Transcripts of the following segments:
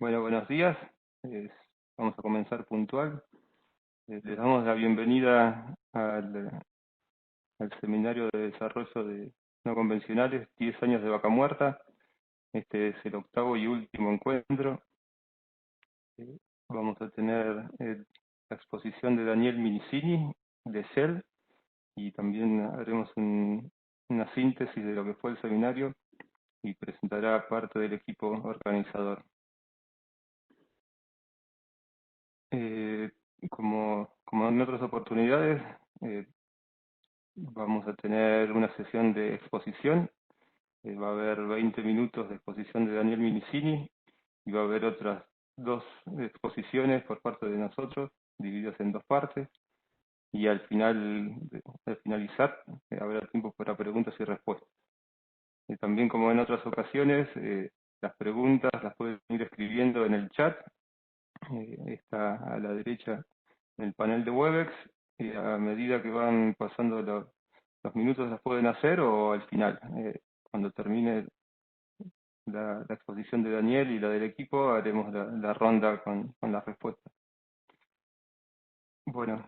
Bueno, buenos días. Eh, Vamos a comenzar puntual. Les damos la bienvenida al Seminario de Desarrollo de No Convencionales, 10 años de Vaca Muerta. Este es el octavo y último encuentro. Vamos a tener la exposición de Daniel Minicini, de Shell, y también haremos una síntesis de lo que fue el seminario y presentará parte del equipo organizador. Eh, como en otras oportunidades, eh, vamos a tener una sesión de exposición. Va a haber 20 minutos de exposición de Daniel Minicini y va a haber otras dos exposiciones por parte de nosotros, divididas en dos partes. Y al finalizar, habrá tiempo para preguntas y respuestas. También, como en otras ocasiones, las preguntas las pueden ir escribiendo en el chat. Está a la derecha en el panel de Webex, y a medida que van pasando los minutos las pueden hacer, o al final, cuando termine la exposición de Daniel y la del equipo, haremos la ronda con las respuestas. Bueno,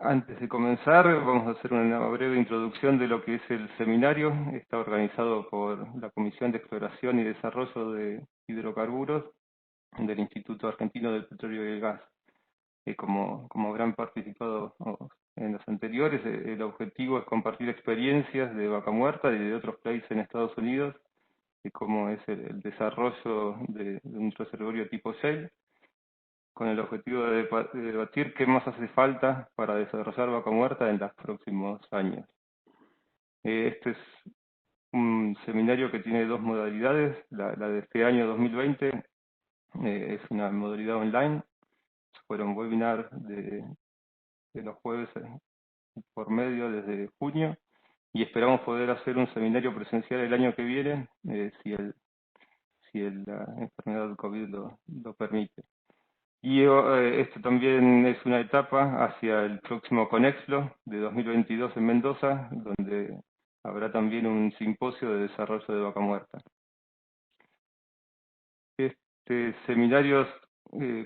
antes de comenzar, vamos a hacer una breve introducción de lo que es el seminario. Está organizado por la Comisión de Exploración y Desarrollo de Hidrocarburos del Instituto Argentino del Petróleo y el Gas. Como habrán participado en los anteriores, el objetivo es compartir experiencias de Vaca Muerta y de otros países en Estados Unidos, de cómo es el desarrollo de un reservorio tipo Shell, con el objetivo de debatir qué más hace falta para desarrollar Vaca Muerta en los próximos años. Este es un seminario que tiene dos modalidades. La de este año 2020 es una modalidad online. Fueron webinars de los jueves por medio desde junio, y esperamos poder hacer un seminario presencial el año que viene, si la enfermedad del COVID lo permite. Y esto también es una etapa hacia el próximo Conexlo de 2022 en Mendoza, donde habrá también un simposio de desarrollo de Vaca Muerta. Este seminario,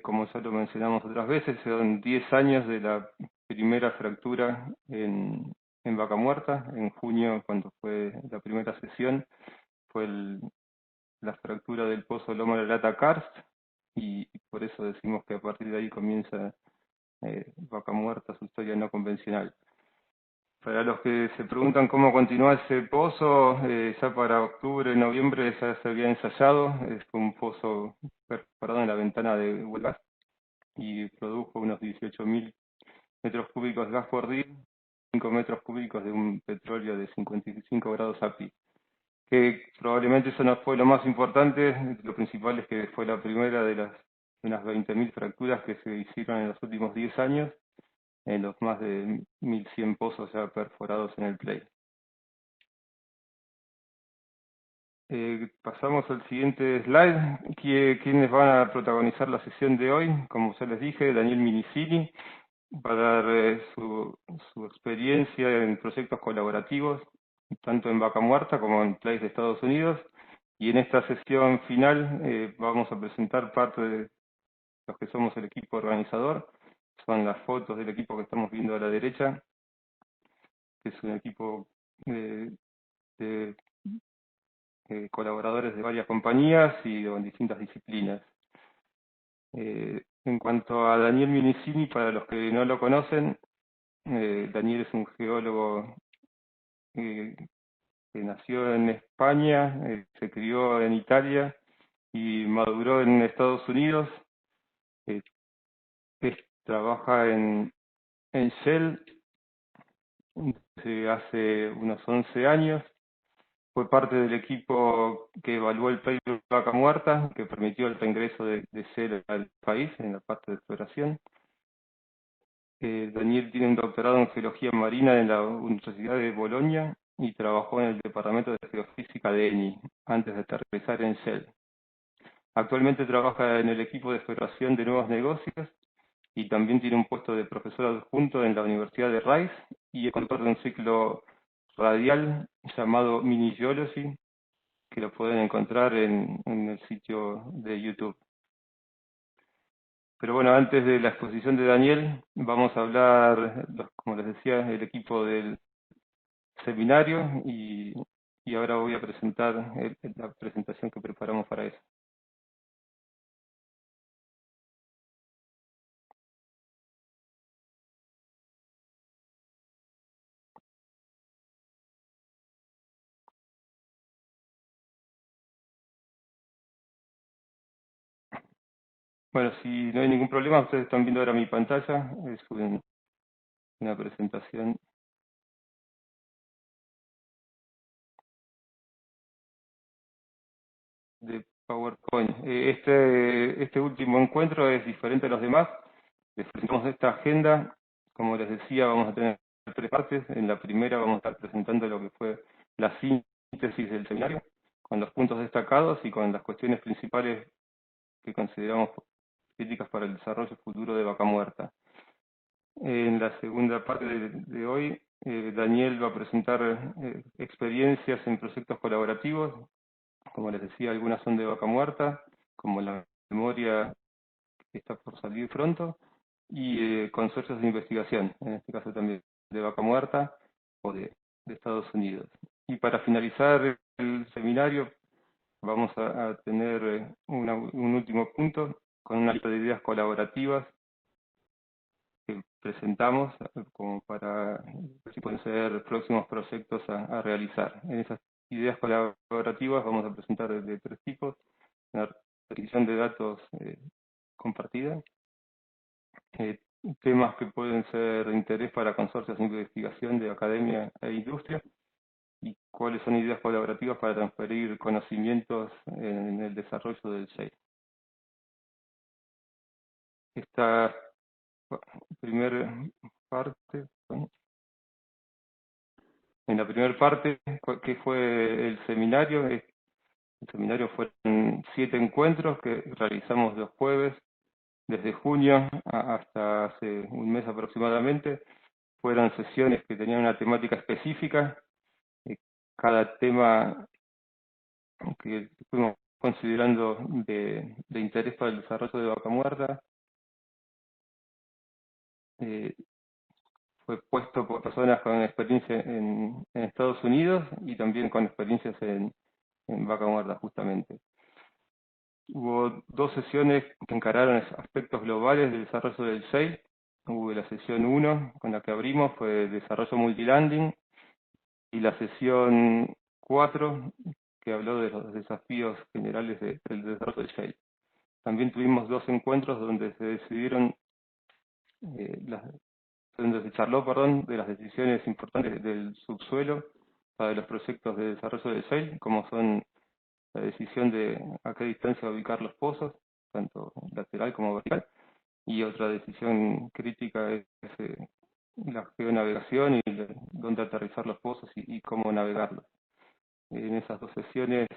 como ya lo mencionamos otras veces, son 10 años de la primera fractura en Vaca Muerta. En junio, cuando fue la primera sesión, fue la fractura del pozo Loma de la Lata Karst, y por eso decimos que a partir de ahí comienza Vaca Muerta, su historia no convencional. Para los que se preguntan cómo continúa ese pozo, ya para octubre, noviembre ya se había ensayado. Es un pozo perforado en la ventana de Huelgas y produjo unos 18.000 metros cúbicos de gas por día, 5 metros cúbicos de un petróleo de 55 grados API. Que probablemente eso no fue lo más importante. Lo principal es que fue la primera de unas 20.000 fracturas que se hicieron en los últimos 10 años, en los más de 1.100 pozos ya perforados en el play. Pasamos al siguiente slide. ¿Quiénes van a protagonizar la sesión de hoy? Como ya les dije, Daniel Minicini va a dar su experiencia en proyectos colaborativos, tanto en Vaca Muerta como en Place de Estados Unidos. Y en esta sesión final vamos a presentar parte de los que somos el equipo organizador. Son las fotos del equipo que estamos viendo a la derecha, que es un equipo de colaboradores de varias compañías y en distintas disciplinas. En cuanto a Daniel Minicini, para los que no lo conocen, Daniel es un geólogo que nació en España, se crió en Italia y maduró en Estados Unidos. Eh, Trabaja en Shell desde hace unos 11 años. Fue parte del equipo que evaluó el proyecto de Vaca Muerta, que permitió el reingreso de Shell al país en la parte de exploración. Daniel tiene un doctorado en Geología Marina en la Universidad de Bolonia y trabajó en el Departamento de Geofísica de ENI antes de aterrizar en Shell. Actualmente trabaja en el equipo de exploración de nuevos negocios y también tiene un puesto de profesor adjunto en la Universidad de Rice, y es conductor de un ciclo radial llamado Mini Geology, que lo pueden encontrar en el sitio de YouTube. Pero bueno, antes de la exposición de Daniel, vamos a hablar, como les decía, el equipo del seminario y ahora voy a presentar la presentación que preparamos para eso. Bueno, si no hay ningún problema, ustedes están viendo ahora mi pantalla, es una presentación de PowerPoint. Este último encuentro es diferente a los demás. Les presentamos esta agenda. Como les decía, vamos a tener 3 partes. En la primera vamos a estar presentando lo que fue la síntesis del seminario, con los puntos destacados y con las cuestiones principales que consideramos críticas para el desarrollo futuro de Vaca Muerta. En la segunda parte de hoy, Daniel va a presentar experiencias en proyectos colaborativos. Como les decía, algunas son de Vaca Muerta, como la memoria que está por salir pronto, y consorcios de investigación, en este caso también de Vaca Muerta o de Estados Unidos. Y para finalizar el seminario, vamos a tener un último punto con una lista de ideas colaborativas que presentamos como para ver si pueden ser próximos proyectos a realizar. En esas ideas colaborativas vamos a presentar de 3 tipos: la requisición de datos compartida, temas que pueden ser de interés para consorcios de investigación de academia e industria, y cuáles son ideas colaborativas para transferir conocimientos en el desarrollo del SEI. Esta primera parte, en la primera parte, que fue el seminario, fueron 7 encuentros que realizamos los jueves, desde junio hasta hace un mes aproximadamente. Fueron sesiones que tenían una temática específica. Cada tema que fuimos considerando de interés para el desarrollo de Vaca Muerta fue puesto por personas con experiencia en Estados Unidos y también con experiencias en Vaca Muerta, justamente. Hubo 2 sesiones que encararon aspectos globales del desarrollo del SEI. Hubo la sesión 1, con la que abrimos, fue desarrollo multilanding, y la sesión 4, que habló de los desafíos generales del desarrollo del SEI. También tuvimos 2 encuentros donde se decidieron, donde se charló, de las decisiones importantes del subsuelo para los proyectos de desarrollo del SEI, como son la decisión de a qué distancia ubicar los pozos, tanto lateral como vertical, y otra decisión crítica es la geonavegación y dónde aterrizar los pozos y cómo navegarlos. En esas 2 sesiones,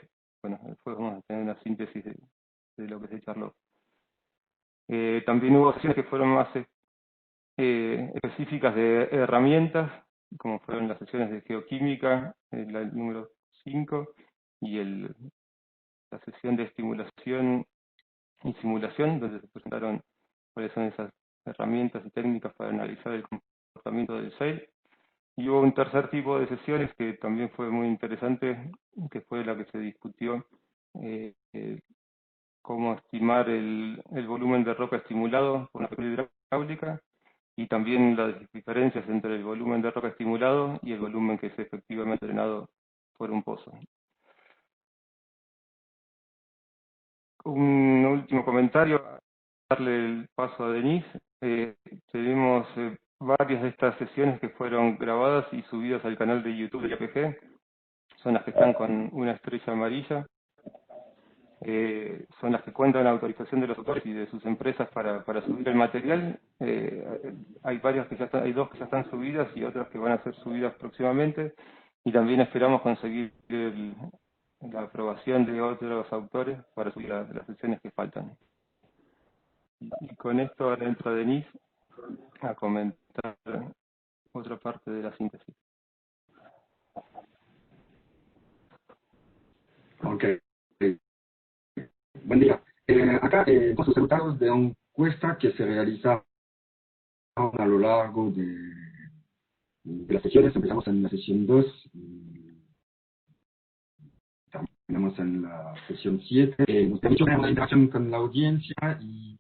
bueno, después vamos a tener una síntesis de lo que se charló. También hubo sesiones que fueron más específicas de herramientas, como fueron las sesiones de geoquímica, la número 5, y la sesión de estimulación y simulación, donde se presentaron cuáles son esas herramientas y técnicas para analizar el comportamiento del SEI. Y hubo un tercer tipo de sesiones que también fue muy interesante, que fue la que se discutió cómo estimar el volumen de roca estimulado por una pérdida hidráulica, y también las diferencias entre el volumen de roca estimulado y el volumen que es efectivamente drenado por un pozo. Un último comentario, darle el paso a Denise. Tenemos varias de estas sesiones que fueron grabadas y subidas al canal de YouTube de IAPG. Son las que están con una estrella amarilla. Son las que cuentan la autorización de los autores y de sus empresas para subir el material. Hay varias que ya están, hay 2 que ya están subidas y otras que van a ser subidas próximamente. Y también esperamos conseguir la aprobación de otros autores para subir las sesiones que faltan. Y con esto ahora entra Denise a comentar otra parte de la síntesis. Ok. Buen día. Acá, los resultados de una encuesta que se realizaron a lo largo de las sesiones. Empezamos en la sesión 2 y terminamos en la sesión 7. Nos permitió tener una interacción con la audiencia y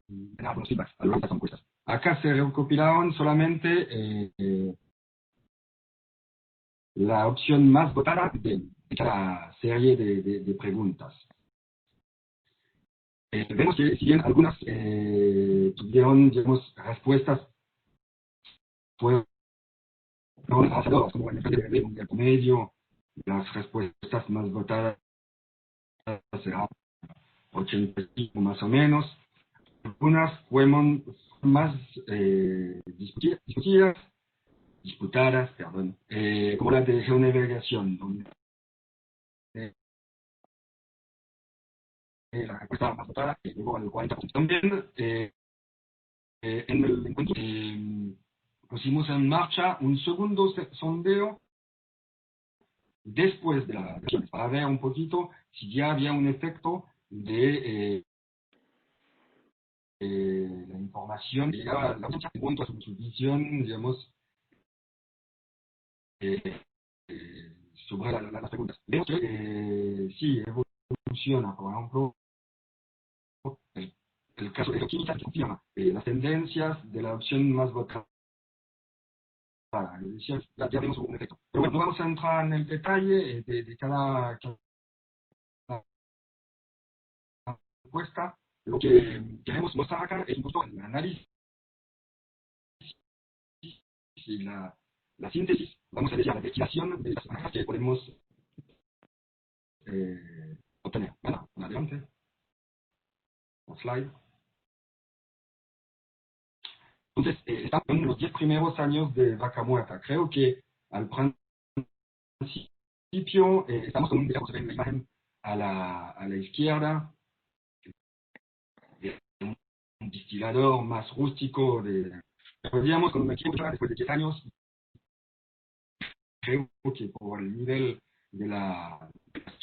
tener algunos feedbacks a lo largo de estas encuestas. Acá se recopilaron solamente la opción más votada de cada serie de preguntas. Vemos que si bien algunas tuvieron, digamos, respuestas fueron acertadas, como en el caso del promedio, las respuestas más votadas serán 85 más o menos. Algunas fueron más disputadas, perdón, como la de geonavegación, donde la respuesta más votada llegó al 40%. También en el encuentro pusimos en marcha un segundo sondeo después de las elecciones para ver un poquito si ya había un efecto de la información que llegaba a la audiencia en cuanto a su visión, digamos, sobre las preguntas. Vemos que sí evoluciona, por ejemplo, el caso de geoquímica que confirma las tendencias de la opción más votada. Ya vemos un efecto. Pero bueno, no vamos a entrar en el detalle de cada encuesta. Lo que queremos mostrar acá es un poco el análisis y la síntesis, vamos a decir, la destilación de las imágenes que podemos obtener. Bueno, adelante. Un slide. Entonces, estamos en los 10 primeros años de Vaca Muerta. Creo que al principio estamos con digamos, en la imagen a la izquierda, un destilador más rústico. Podríamos, con un equipo después de 10 años, creo que por el nivel de las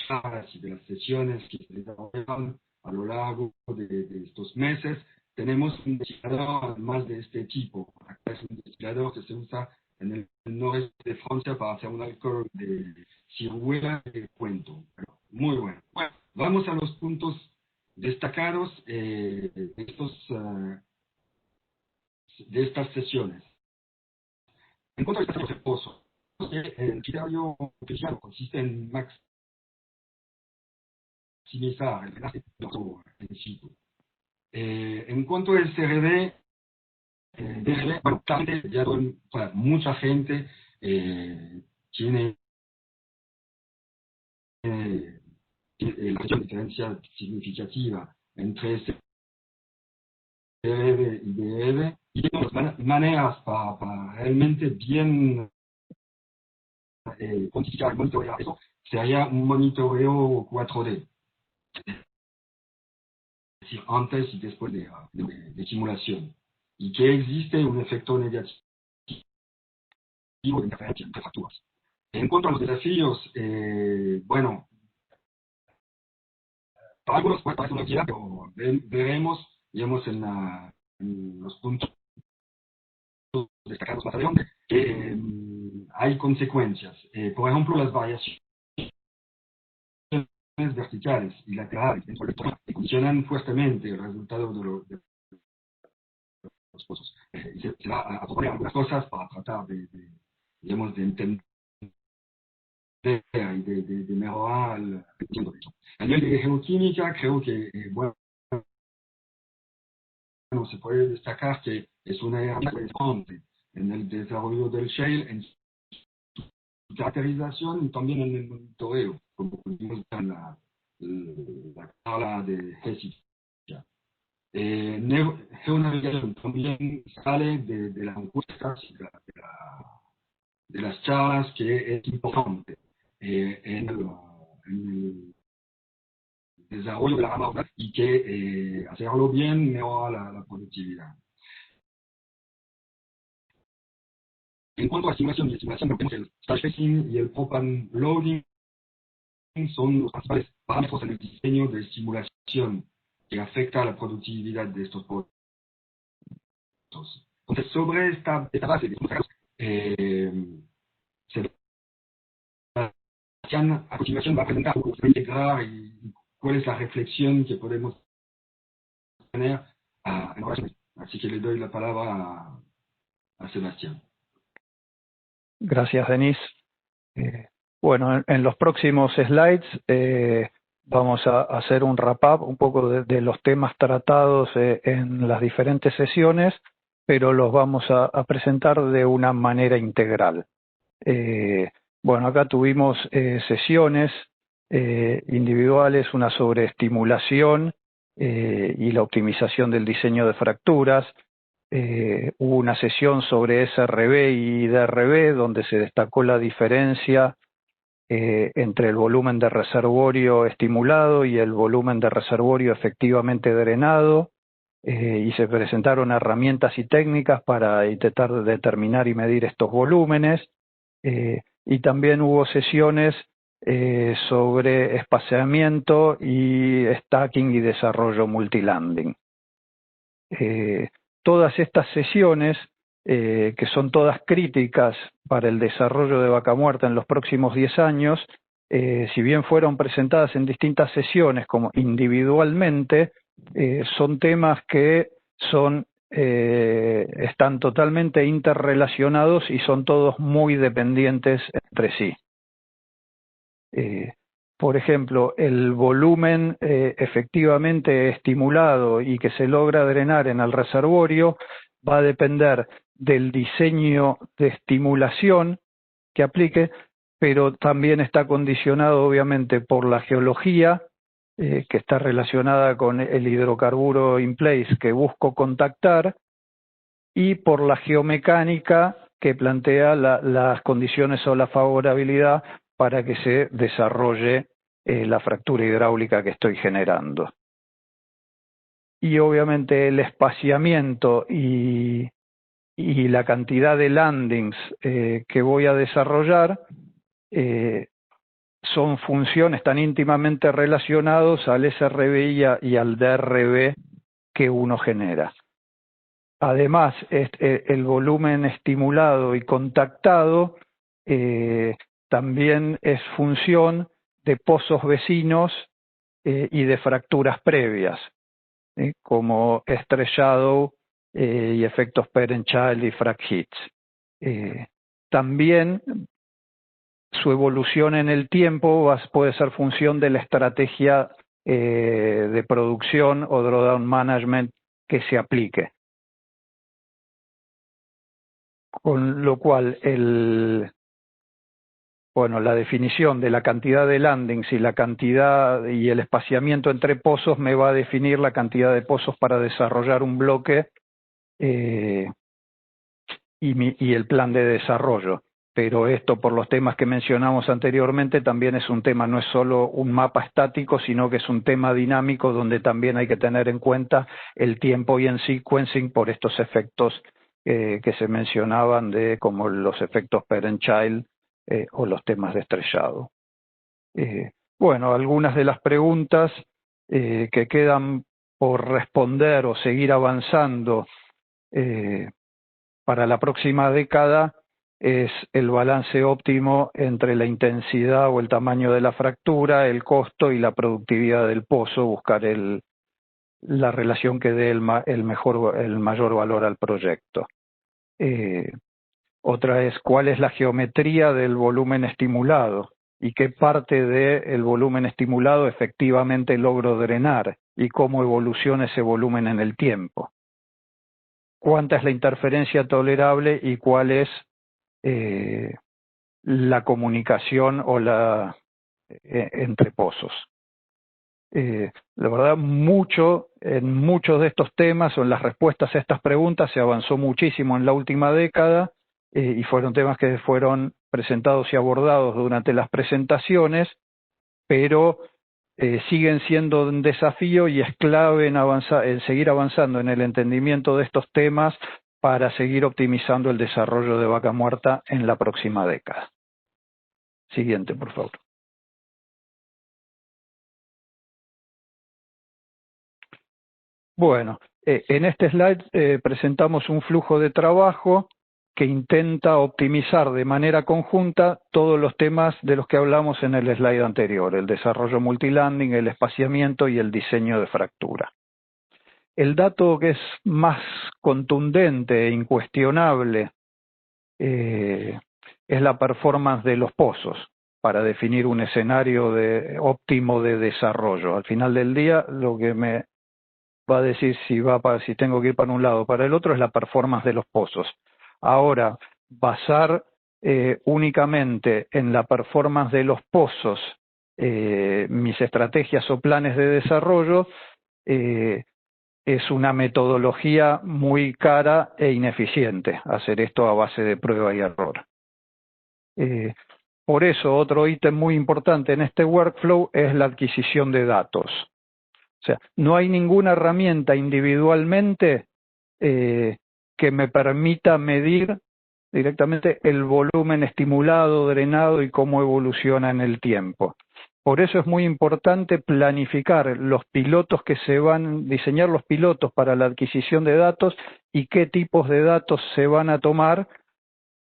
charlas y de las sesiones que se desarrollaron a lo largo de estos meses, tenemos un destilador más de este tipo. Acá es un destilador que se usa en el noreste de Francia para hacer un alcohol de ciruela de cuento. Muy bueno. Bueno, vamos a los puntos destacados de estas sesiones. En cuanto a estaciones de pozo, el criterio cristiano consiste en maximizar el drenaje in situ. En cuanto al CRD, bueno, claramente ya mucha gente tiene la diferencia significativa entre CRD y DRD, y tenemos maneras para realmente bien cuantificar y monitorear eso. Sería un monitoreo 4D, es decir, antes y después de simulación, y que existe un efecto negativo de interferencia entre facturas. En cuanto a los desafíos, bueno, para algunos puede parecer una actividad, pero veremos, digamos, en los puntos destacados más adelante, que hay consecuencias. Por ejemplo, las variaciones verticales y laterales dentro del programa que condicionan fuertemente el resultado de los pozos. Y se va a proponer algunas cosas para tratar digamos, de entender y de mejorar el entiendo de eso. A nivel de geoquímica, creo que, bueno, se puede destacar que es una herramienta importante en el desarrollo del shale, en su caracterización y también en el monitoreo, como pudimos ver en la tabla de Hessich. Geonavegación también sale de las encuestas y de las charlas, que es importante en el desarrollo de la rama rural, y que hacerlo bien mejora la productividad. En cuanto a estimación y estimación, tenemos el stage spacing y el propan loading. son los principales parámetros en el diseño de simulación que afecta a la productividad de estos productos. Entonces, sobre esta base, Sebastián a continuación va a presentar cómo se va a integrar y cuál es la reflexión que podemos tener en relación. Así que le doy la palabra a Sebastián. Gracias, Denis. Bueno, en los próximos slides vamos a hacer un wrap-up un poco de los temas tratados en las diferentes sesiones, pero los vamos a presentar de una manera integral. Bueno, acá tuvimos sesiones individuales, una sobre estimulación y la optimización del diseño de fracturas. Hubo una sesión sobre SRB y DRB donde se destacó la diferencia entre el volumen de reservorio estimulado y el volumen de reservorio efectivamente drenado, y se presentaron herramientas y técnicas para intentar determinar y medir estos volúmenes, y también hubo sesiones sobre espaciamiento y stacking y desarrollo multilanding. Todas estas sesiones, que son todas críticas para el desarrollo de Vaca Muerta en los próximos 10 años, si bien fueron presentadas en distintas sesiones como individualmente, son temas que están totalmente interrelacionados y son todos muy dependientes entre sí. Por ejemplo, el volumen efectivamente estimulado y que se logra drenar en el reservorio va a depender del diseño de estimulación que aplique, pero también está condicionado obviamente por la geología, que está relacionada con el hidrocarburo in place que busco contactar, y por la geomecánica que plantea las condiciones o la favorabilidad para que se desarrolle la fractura hidráulica que estoy generando. Y obviamente el espaciamiento y la cantidad de landings que voy a desarrollar son funciones tan íntimamente relacionados al SRB y al DRB que uno genera. Además, el volumen estimulado y contactado también es función de pozos vecinos y de fracturas previas, como stress shadow y efectos parent-child y frac hits. También su evolución en el tiempo puede ser función de la estrategia de producción o drawdown management que se aplique. Con lo cual, la definición de la cantidad de landings y la cantidad y el espaciamiento entre pozos me va a definir la cantidad de pozos para desarrollar un bloque y el plan de desarrollo. Pero esto, por los temas que mencionamos anteriormente, también es un tema, no es solo un mapa estático, sino que es un tema dinámico donde también hay que tener en cuenta el tiempo y en sequencing por estos efectos que se mencionaban, como los efectos parent-child o los temas de estrellado. Bueno, algunas de las preguntas que quedan por responder o seguir avanzando para la próxima década es el balance óptimo entre la intensidad o el tamaño de la fractura, el costo y la productividad del pozo, buscar la relación que dé el mayor valor al proyecto. Otra es cuál es la geometría del volumen estimulado y qué parte del volumen estimulado efectivamente logro drenar y cómo evoluciona ese volumen en el tiempo. Cuánta es la interferencia tolerable y cuál es la comunicación o entre pozos. La verdad, en muchos de estos temas o en las respuestas a estas preguntas se avanzó muchísimo en la última década y fueron temas que fueron presentados y abordados durante las presentaciones, pero siguen siendo un desafío y es clave en seguir avanzando en el entendimiento de estos temas para seguir optimizando el desarrollo de Vaca Muerta en la próxima década. Siguiente, por favor. Bueno, en este slide presentamos un flujo de trabajo que intenta optimizar de manera conjunta todos los temas de los que hablamos en el slide anterior, el desarrollo multilanding, el espaciamiento y el diseño de fractura. El dato que es más contundente e incuestionable es la performance de los pozos para definir un escenario óptimo de desarrollo. Al final del día, lo que me va a decir si tengo que ir para un lado o para el otro es la performance de los pozos. Ahora, basar únicamente en la performance de los pozos mis estrategias o planes de desarrollo es una metodología muy cara e ineficiente, hacer esto a base de prueba y error. Por eso, otro ítem muy importante en este workflow es la adquisición de datos. O sea, no hay ninguna herramienta individualmente que me permita medir directamente el volumen estimulado, drenado y cómo evoluciona en el tiempo. Por eso es muy importante planificar los pilotos diseñar los pilotos para la adquisición de datos y qué tipos de datos se van a tomar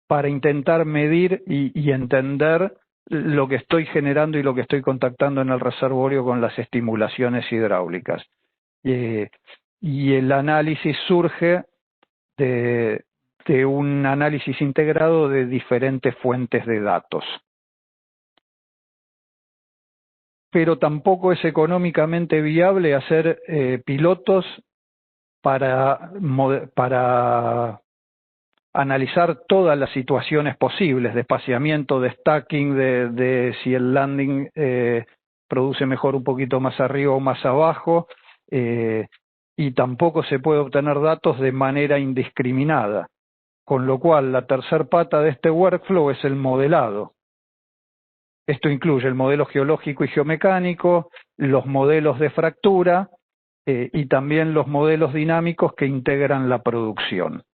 para intentar medir y entender lo que estoy generando y lo que estoy contactando en el reservorio con las estimulaciones hidráulicas. Y el análisis surge de un análisis integrado de diferentes fuentes de datos. Pero tampoco es económicamente viable hacer pilotos para analizar todas las situaciones posibles de espaciamiento, de stacking, de si el landing produce mejor un poquito más arriba o más abajo, y tampoco se puede obtener datos de manera indiscriminada. Con lo cual, la tercer pata de este workflow es el modelado. Esto incluye el modelo geológico y geomecánico, los modelos de fractura y también los modelos dinámicos que integran la producción.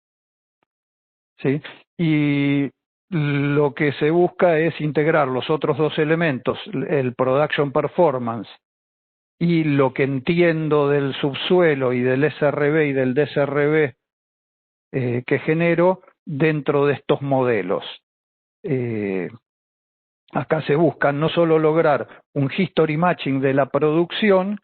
¿Sí? Y lo que se busca es integrar los otros dos elementos, el production performance y lo que entiendo del subsuelo y del SRB y del DSRB que genero dentro de estos modelos. Acá se busca no solo lograr un history matching de la producción,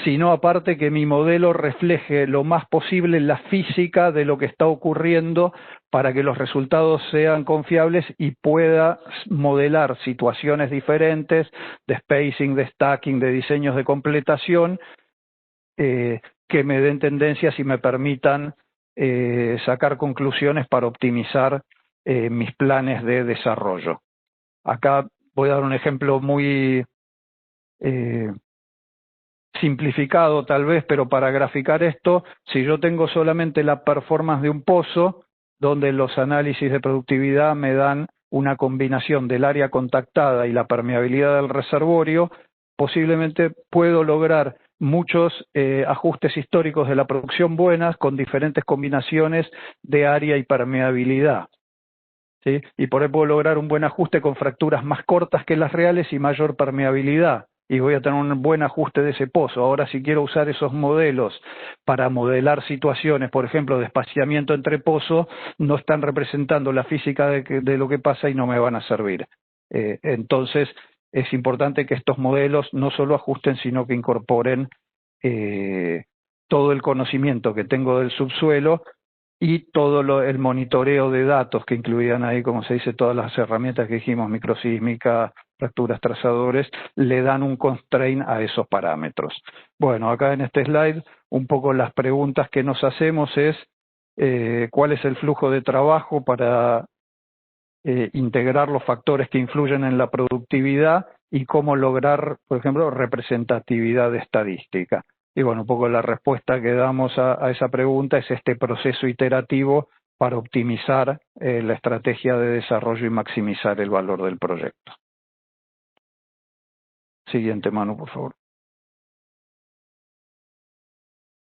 sino aparte que mi modelo refleje lo más posible la física de lo que está ocurriendo para que los resultados sean confiables y pueda modelar situaciones diferentes de spacing, de stacking, de diseños de completación que me den tendencias y me permitan sacar conclusiones para optimizar mis planes de desarrollo. Acá voy a dar un ejemplo muy simplificado tal vez, pero para graficar esto, si yo tengo solamente la performance de un pozo, donde los análisis de productividad me dan una combinación del área contactada y la permeabilidad del reservorio, posiblemente puedo lograr muchos ajustes históricos de la producción buenas con diferentes combinaciones de área y permeabilidad. ¿Sí? Y por ahí puedo lograr un buen ajuste con fracturas más cortas que las reales y mayor permeabilidad. Y voy a tener un buen ajuste de ese pozo. Ahora, si quiero usar esos modelos para modelar situaciones, por ejemplo, de espaciamiento entre pozos, no están representando la física de lo que pasa y no me van a servir. Entonces, es importante que estos modelos no solo ajusten, sino que incorporen todo el conocimiento que tengo del subsuelo y todo el monitoreo de datos que incluían ahí, como se dice, todas las herramientas que dijimos, microsísmica, fracturas, trazadores, le dan un constraint a esos parámetros. Bueno, acá en este slide, un poco las preguntas que nos hacemos es cuál es el flujo de trabajo para integrar los factores que influyen en la productividad y cómo lograr, por ejemplo, representatividad estadística. Y bueno, un poco la respuesta que damos a esa pregunta es este proceso iterativo para optimizar la estrategia de desarrollo y maximizar el valor del proyecto. Siguiente, Manu, por favor.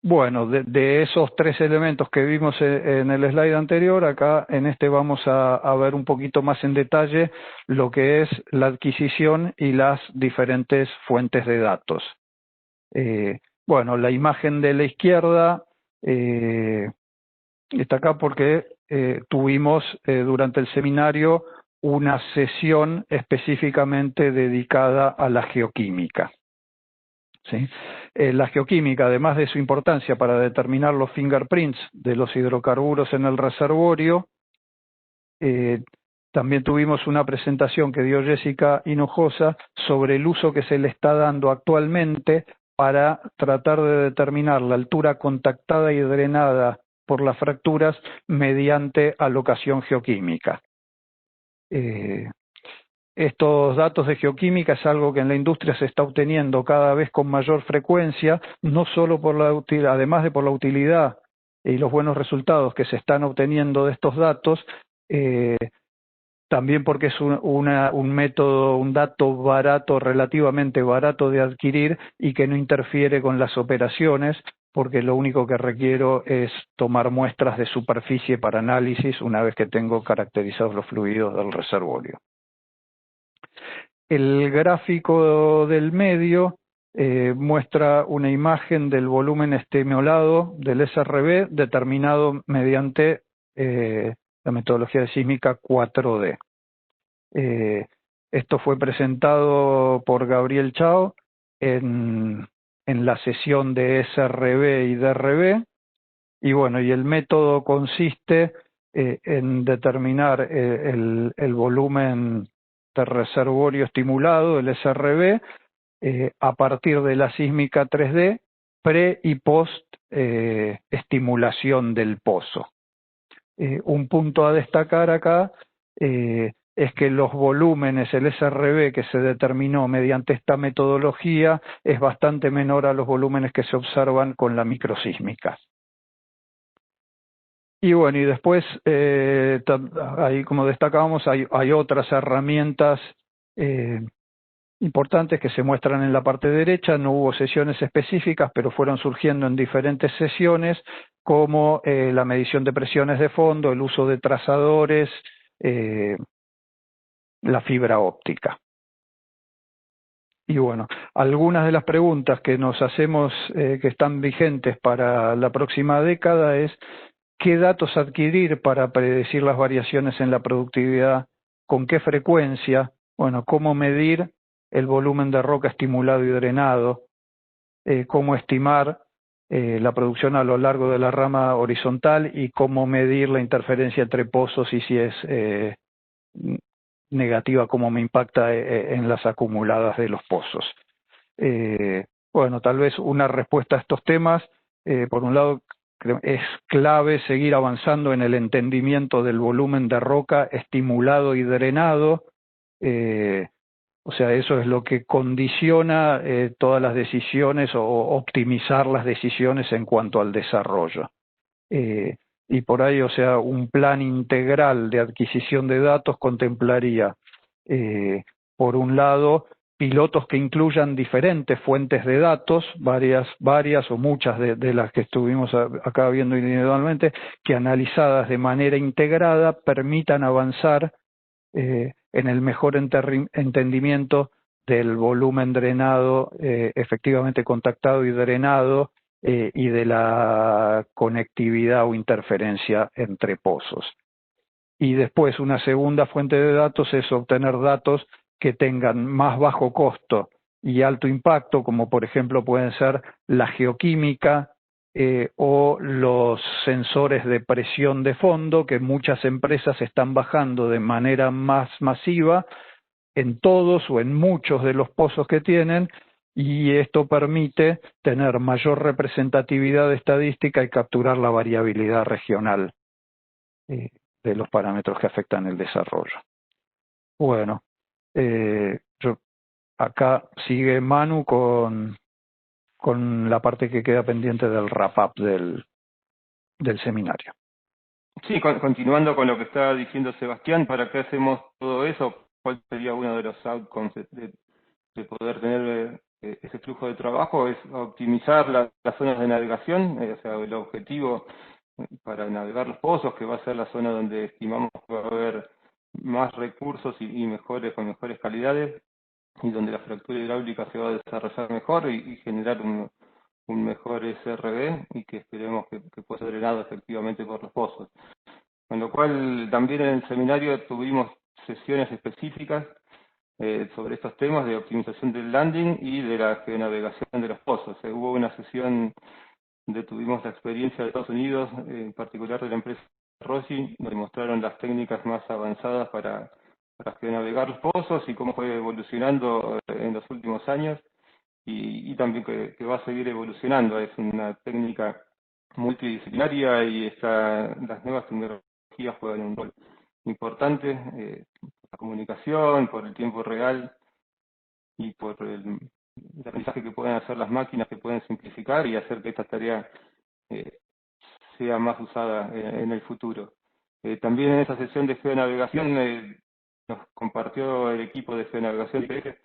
Bueno, de esos tres elementos que vimos en el slide anterior, acá en este vamos a ver un poquito más en detalle lo que es la adquisición y las diferentes fuentes de datos. Bueno, la imagen de la izquierda está acá porque tuvimos durante el seminario una sesión específicamente dedicada a la geoquímica. ¿Sí? La geoquímica, además de su importancia para determinar los fingerprints de los hidrocarburos en el reservorio, también tuvimos una presentación que dio Jessica Hinojosa sobre el uso que se le está dando actualmente para tratar de determinar la altura contactada y drenada por las fracturas mediante alocación geoquímica. Estos datos de geoquímica es algo que en la industria se está obteniendo cada vez con mayor frecuencia, no solo por la utilidad, además de por la utilidad y los buenos resultados que se están obteniendo de estos datos, también porque es un método, un dato barato, relativamente barato de adquirir y que no interfiere con las operaciones, porque lo único que requiero es tomar muestras de superficie para análisis una vez que tengo caracterizados los fluidos del reservorio. El gráfico del medio muestra una imagen del volumen estimulado del SRB determinado mediante la metodología de sísmica 4D. Esto fue presentado por Gabriel Chao en la sesión de SRB y DRB, y bueno, y el método consiste en determinar el volumen de reservorio estimulado, el SRB, a partir de la sísmica 3D, pre y post estimulación del pozo. Un punto a destacar acá es que los volúmenes, el SRB que se determinó mediante esta metodología es bastante menor a los volúmenes que se observan con la microsísmica. Y bueno, y después, ahí como destacábamos, hay otras herramientas importantes que se muestran en la parte derecha. No hubo sesiones específicas, pero fueron surgiendo en diferentes sesiones, como la medición de presiones de fondo, el uso de trazadores, la fibra óptica. Y bueno, algunas de las preguntas que nos hacemos que están vigentes para la próxima década es: ¿qué datos adquirir para predecir las variaciones en la productividad? ¿Con qué frecuencia? Bueno, ¿cómo medir el volumen de roca estimulado y drenado? ¿Cómo estimar la producción a lo largo de la rama horizontal? Y cómo medir la interferencia entre pozos, y si es negativa, cómo me impacta en las acumuladas de los pozos. Bueno, tal vez una respuesta a estos temas, por un lado, es clave seguir avanzando en el entendimiento del volumen de roca estimulado y drenado. O sea, eso es lo que condiciona todas las decisiones o optimizar las decisiones en cuanto al desarrollo. Y por ahí, o sea, un plan integral de adquisición de datos contemplaría, por un lado, pilotos que incluyan diferentes fuentes de datos, varias o muchas de las que estuvimos acá viendo individualmente, que analizadas de manera integrada permitan avanzar en el mejor entendimiento del volumen drenado, efectivamente contactado y drenado, y de la conectividad o interferencia entre pozos. Y después, una segunda fuente de datos es obtener datos que tengan más bajo costo y alto impacto, como por ejemplo pueden ser la geoquímica o los sensores de presión de fondo, que muchas empresas están bajando de manera más masiva en todos o en muchos de los pozos que tienen, y esto permite tener mayor representatividad estadística y capturar la variabilidad regional de los parámetros que afectan el desarrollo. Bueno, acá sigue Manu con la parte que queda pendiente del wrap-up del seminario. Sí, continuando con lo que estaba diciendo Sebastián, ¿para qué hacemos todo eso? ¿Cuál sería uno de los outcomes de poder tener ese flujo de trabajo? Es optimizar las zonas de navegación, o sea, el objetivo para navegar los pozos, que va a ser la zona donde estimamos que va a haber más recursos y con mejores calidades, y donde la fractura hidráulica se va a desarrollar mejor y generar un un mejor SRB y que esperemos que pueda ser drenado efectivamente por los pozos. Con lo cual también en el seminario tuvimos sesiones específicas sobre estos temas de optimización del landing y de la geonavegación de los pozos. Hubo una sesión donde tuvimos la experiencia de Estados Unidos, en particular de la empresa Rossi, donde mostraron las técnicas más avanzadas para geonavegar los pozos y cómo fue evolucionando en los últimos años, y también que va a seguir evolucionando. Es una técnica multidisciplinaria y las nuevas tecnologías juegan un rol importante, la comunicación, por el tiempo real y por el aprendizaje que pueden hacer las máquinas, que pueden simplificar y hacer que esta tarea sea más usada en el futuro. También en esa sesión de geonavegación nos compartió el equipo de geonavegación de IPF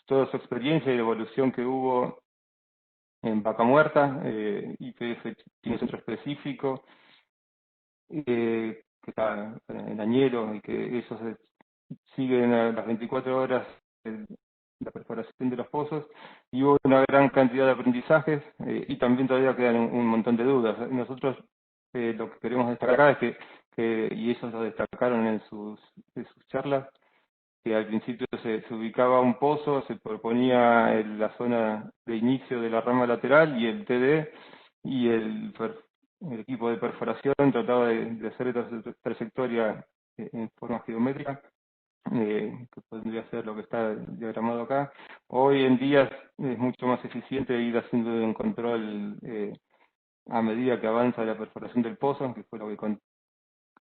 toda su experiencia y la evolución que hubo en Vaca Muerta. IPF tiene un centro específico que está en Añelo y que ellos siguen a las 24 horas la perforación de los pozos, y hubo una gran cantidad de aprendizajes y también todavía quedan un montón de dudas. Nosotros lo que queremos destacar acá es y ellos lo destacaron en sus charlas, que al principio se ubicaba un pozo, se proponía la zona de inicio de la rama lateral y el TD, y el equipo de perforación trataba de hacer esta trayectoria en forma geométrica, que podría ser lo que está diagramado acá. Hoy en día es mucho más eficiente ir haciendo un control a medida que avanza la perforación del pozo, que fue lo que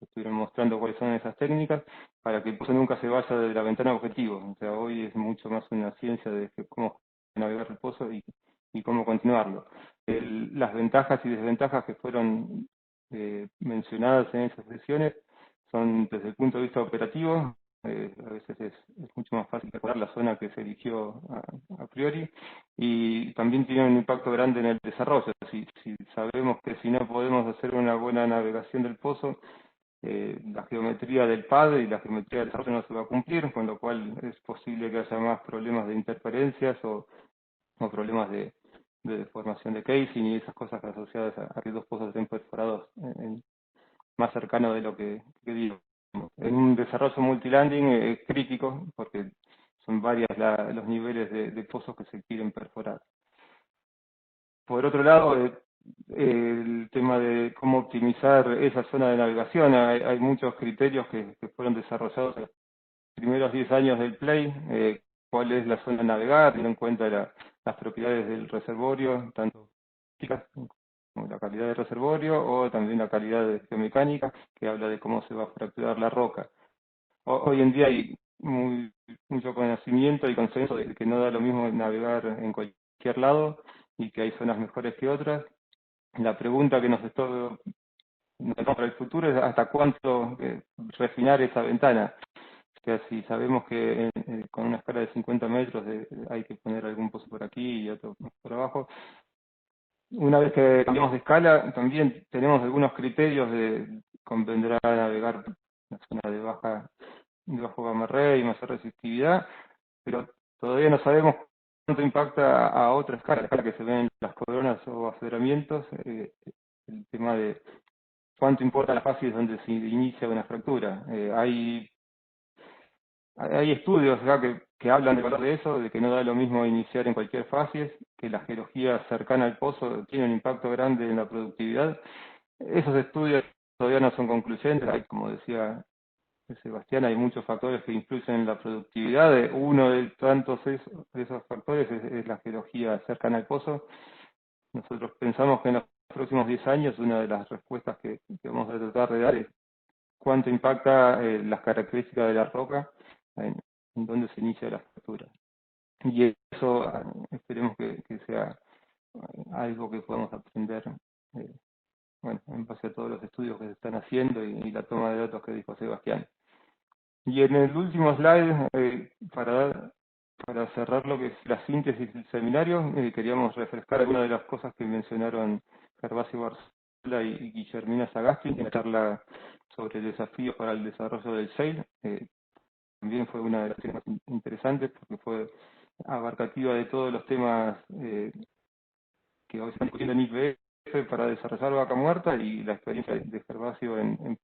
estuvieron mostrando cuáles son esas técnicas, para que el pozo nunca se vaya de la ventana de objetivo. O sea, hoy es mucho más una ciencia de cómo navegar el pozo y cómo continuarlo. Las ventajas y desventajas que fueron mencionadas en esas sesiones son desde el punto de vista operativo. A veces es mucho más fácil mejorar la zona que se eligió a priori, y también tiene un impacto grande en el desarrollo. Si sabemos que si no podemos hacer una buena navegación del pozo, la geometría del pad y la geometría del desarrollo no se va a cumplir, con lo cual es posible que haya más problemas de interferencias o problemas de deformación de casing y esas cosas asociadas a que los pozos estén perforados más cercano de lo que digo. En un desarrollo multilanding es crítico porque son varios los niveles de pozos que se quieren perforar. Por otro lado, el tema de cómo optimizar esa zona de navegación, hay muchos criterios que fueron desarrollados en los primeros 10 años del Play. Cuál es la zona a navegar, teniendo en cuenta las propiedades del reservorio, tanto físicas como la calidad del reservorio, o también la calidad de geomecánica, que habla de cómo se va a fracturar la roca. Hoy en día hay mucho conocimiento y consenso de que no da lo mismo navegar en cualquier lado y que hay zonas mejores que otras. La pregunta que nos hacemos para el futuro es hasta cuánto refinar esa ventana. O sea, si sabemos que con una escala de 50 metros hay que poner algún pozo por aquí y otro por abajo, una vez que cambiamos de escala, también tenemos algunos criterios de convendrá navegar la zona de bajo gamma ray, mayor resistividad, pero todavía no sabemos cuánto impacta a otra escala, la escala que se ven en las coronas o afloramientos, el tema de cuánto importa la fase donde se inicia una fractura. Hay estudios acá que hablan de eso, de que no da lo mismo iniciar en cualquier fase, que la geología cercana al pozo tiene un impacto grande en la productividad. Esos estudios todavía no son concluyentes, hay, como decía Sebastián, hay muchos factores que influyen en la productividad. Uno de tantos esos factores es la geología cercana al pozo. Nosotros pensamos que en los próximos 10 años una de las respuestas que vamos a tratar de dar es cuánto impacta las características de la roca en dónde se inicia la fractura. Y eso esperemos que sea algo que podamos aprender en base a todos los estudios que se están haciendo y la toma de datos que dijo Sebastián. Y en el último slide, para cerrar lo que es la síntesis del seminario, queríamos refrescar algunas de las cosas que mencionaron Gervasio Barzola y Guillermina Sagasti en la charla sobre desafíos para el desarrollo del SAIL. También fue una de las temas interesantes porque fue abarcativa de todos los temas que hoy se están discutiendo en IPF para desarrollar Vaca Muerta y la experiencia de Gervasio en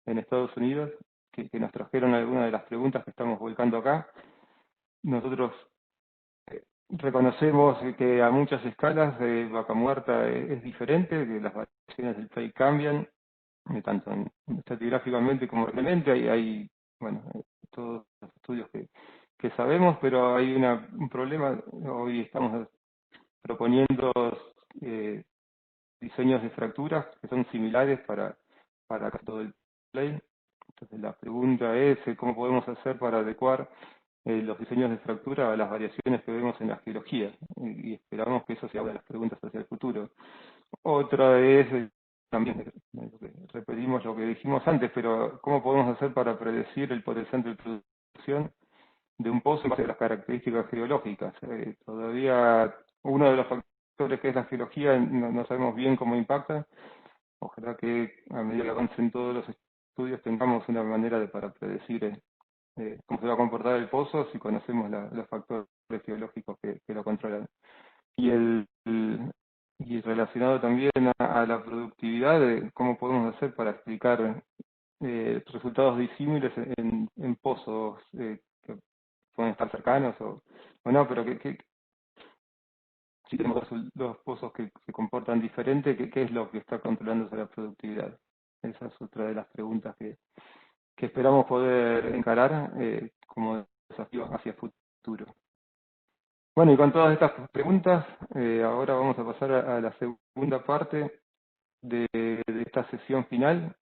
Estados Unidos, que nos trajeron algunas de las preguntas que estamos volcando acá. Nosotros reconocemos que a muchas escalas Vaca Muerta es diferente, que las variaciones del play cambian, tanto estratigráficamente como realmente. Hay bueno, todos los estudios que sabemos, pero hay un problema. Hoy estamos proponiendo diseños de fracturas que son similares para todo el play. Entonces la pregunta es cómo podemos hacer para adecuar los diseños de fractura a las variaciones que vemos en la geología, y esperamos que eso sea una de las preguntas hacia el futuro. Otra es, también repetimos lo que dijimos antes, pero ¿cómo podemos hacer para predecir el potencial de producción de un pozo en base a las características geológicas? Todavía uno de los factores que es la geología no sabemos bien cómo impacta. Ojalá que a medida que avancen todos los estudios tengamos una manera para predecir cómo se va a comportar el pozo si conocemos los factores geológicos que lo controlan. Y relacionado también a la productividad, cómo podemos hacer para explicar resultados disímiles en pozos que pueden estar cercanos o no, pero que si tenemos dos pozos que se comportan diferente, ¿qué es lo que está controlándose la productividad? Esa es otra de las preguntas que esperamos poder encarar como desafío hacia el futuro. Bueno, y con todas estas preguntas, ahora vamos a pasar a la segunda parte de esta sesión final.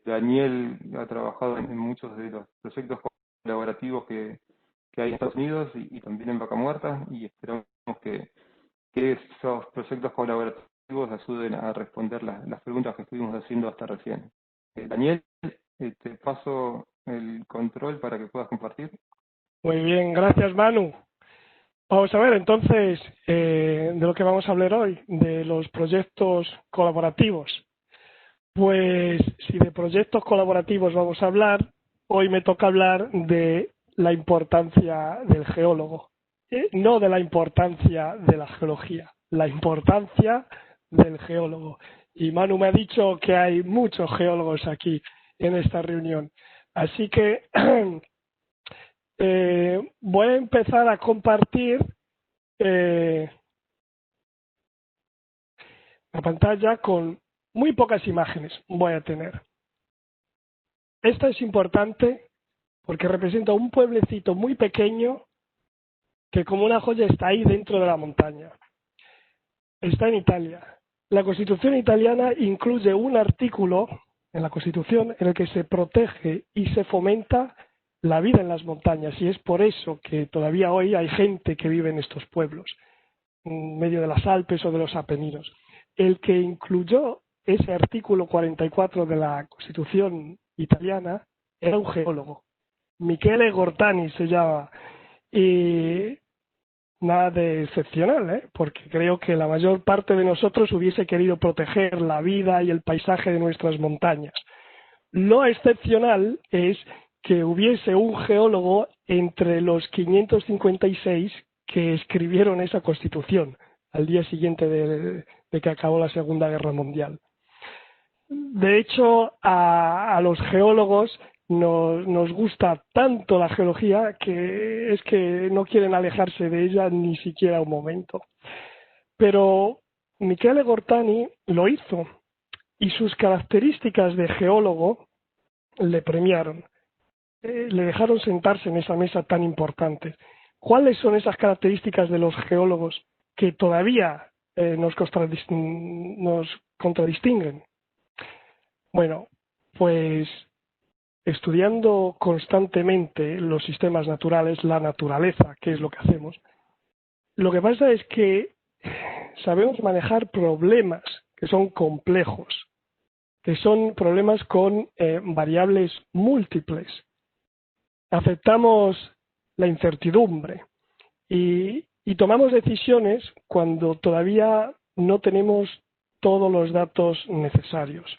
Daniel ha trabajado en muchos de los proyectos colaborativos que hay en Estados Unidos y también en Vaca Muerta, y esperamos que esos proyectos colaborativos ayuden a responder las preguntas que estuvimos haciendo hasta recién. Daniel, te paso el control para que puedas compartir. Muy bien, gracias Manu. Vamos a ver entonces de lo que vamos a hablar hoy, de los proyectos colaborativos. Pues si de proyectos colaborativos vamos a hablar, hoy me toca hablar de la importancia del geólogo, no de la importancia de la geología, la importancia del geólogo. Y Manu me ha dicho que hay muchos geólogos aquí en esta reunión. Así que voy a empezar a compartir la pantalla con muy pocas imágenes voy a tener. Esta es importante porque representa un pueblecito muy pequeño que como una joya está ahí dentro de la montaña. Está en Italia. La Constitución italiana incluye un artículo en la Constitución en el que se protege y se fomenta la vida en las montañas, y es por eso que todavía hoy hay gente que vive en estos pueblos, en medio de las Alpes o de los Apeninos. El que incluyó ese artículo 44 de la Constitución italiana era un geólogo, Michele Gortani se llama, y nada de excepcional, porque creo que la mayor parte de nosotros hubiese querido proteger la vida y el paisaje de nuestras montañas. Lo excepcional es que hubiese un geólogo entre los 556 que escribieron esa Constitución al día siguiente de que acabó la Segunda Guerra Mundial. De hecho, a los geólogos nos gusta tanto la geología que es que no quieren alejarse de ella ni siquiera un momento. Pero Michele Gortani lo hizo y sus características de geólogo le premiaron. Le dejaron sentarse en esa mesa tan importante. ¿Cuáles son esas características de los geólogos que todavía nos contradistinguen? Bueno, pues estudiando constantemente los sistemas naturales, la naturaleza, que es lo que hacemos, lo que pasa es que sabemos manejar problemas que son complejos, que son problemas con variables múltiples. Aceptamos la incertidumbre y tomamos decisiones cuando todavía no tenemos todos los datos necesarios.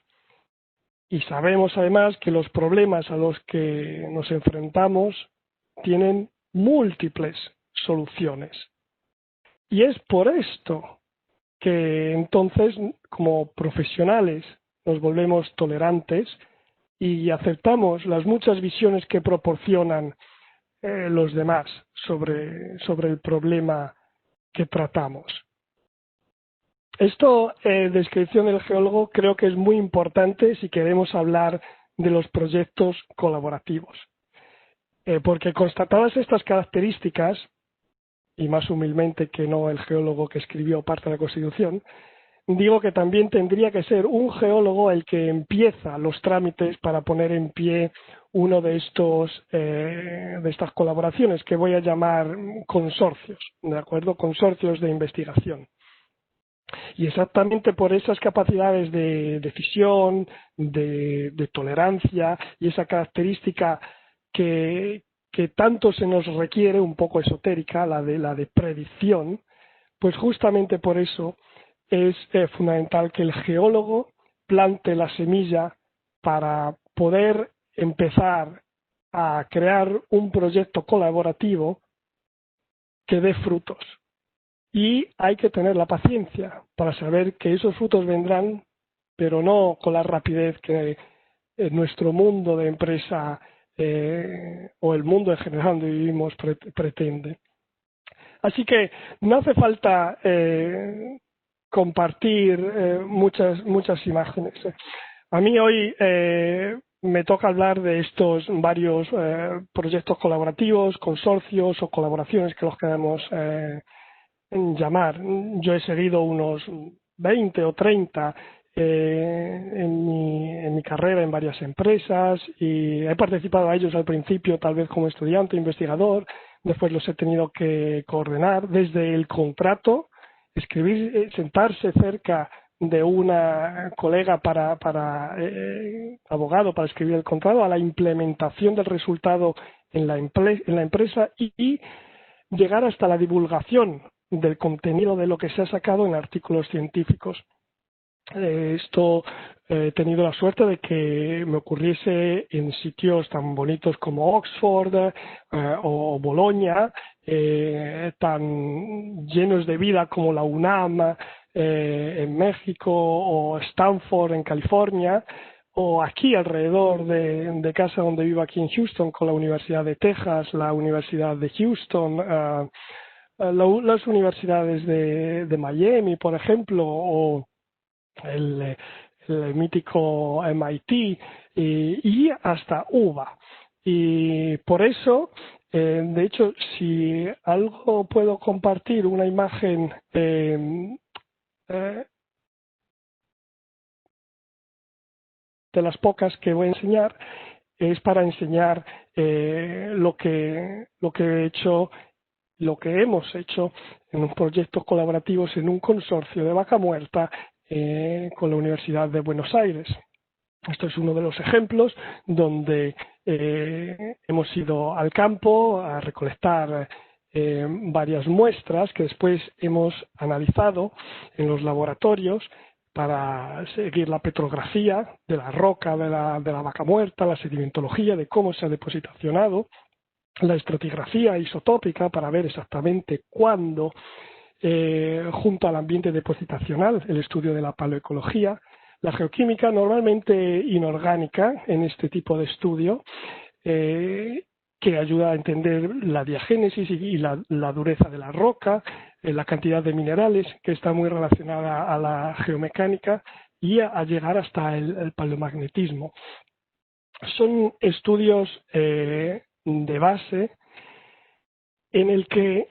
Y sabemos además que los problemas a los que nos enfrentamos tienen múltiples soluciones. Y es por esto que entonces, como profesionales, nos volvemos tolerantes y aceptamos las muchas visiones que proporcionan los demás sobre el problema que tratamos. Esto, descripción del geólogo, creo que es muy importante si queremos hablar de los proyectos colaborativos. Porque constatadas estas características, y más humildemente que no el geólogo que escribió parte de la Constitución, digo que también tendría que ser un geólogo el que empieza los trámites para poner en pie uno de estas colaboraciones que voy a llamar consorcios, ¿de acuerdo? Consorcios de investigación. Y exactamente por esas capacidades de decisión, de tolerancia y esa característica que tanto se nos requiere, un poco esotérica, la de predicción, pues justamente por eso es fundamental que el geólogo plante la semilla para poder empezar a crear un proyecto colaborativo que dé frutos. Y hay que tener la paciencia para saber que esos frutos vendrán, pero no con la rapidez que nuestro mundo de empresa o el mundo en general donde vivimos pretende. Así que no hace falta compartir muchas imágenes. A mí hoy me toca hablar de estos varios proyectos colaborativos, consorcios o colaboraciones que los queremos llamar. Yo he seguido unos 20 o 30 en mi carrera en varias empresas y he participado a ellos al principio tal vez como estudiante, investigador, después los he tenido que coordinar desde el contrato, escribir, sentarse cerca de una colega abogado para escribir el contrato, a la implementación del resultado en la empresa y llegar hasta la divulgación del contenido de lo que se ha sacado en artículos científicos. Esto he tenido la suerte de que me ocurriese en sitios tan bonitos como Oxford o Bolonia, tan llenos de vida como la UNAM en México o Stanford en California, o aquí alrededor de casa donde vivo aquí en Houston con la Universidad de Texas, la Universidad de Houston, las universidades de Miami, por ejemplo, o el mítico MIT y hasta UBA. Y por eso, de hecho, si algo puedo compartir una imagen de las pocas que voy a enseñar, es para enseñar lo que he hecho, lo que hemos hecho en un proyecto colaborativo en un consorcio de vaca muerta con la Universidad de Buenos Aires. Esto es uno de los ejemplos donde hemos ido al campo a recolectar varias muestras que después hemos analizado en los laboratorios para seguir la petrografía de la roca de la vaca muerta, la sedimentología de cómo se ha depositacionado, la estratigrafía isotópica para ver exactamente cuándo, junto al ambiente depositacional, el estudio de la paleoecología, la geoquímica normalmente inorgánica en este tipo de estudio, que ayuda a entender la diagénesis y la dureza de la roca, la cantidad de minerales, que está muy relacionada a la geomecánica, y a llegar hasta el paleomagnetismo. Son estudios de base en el que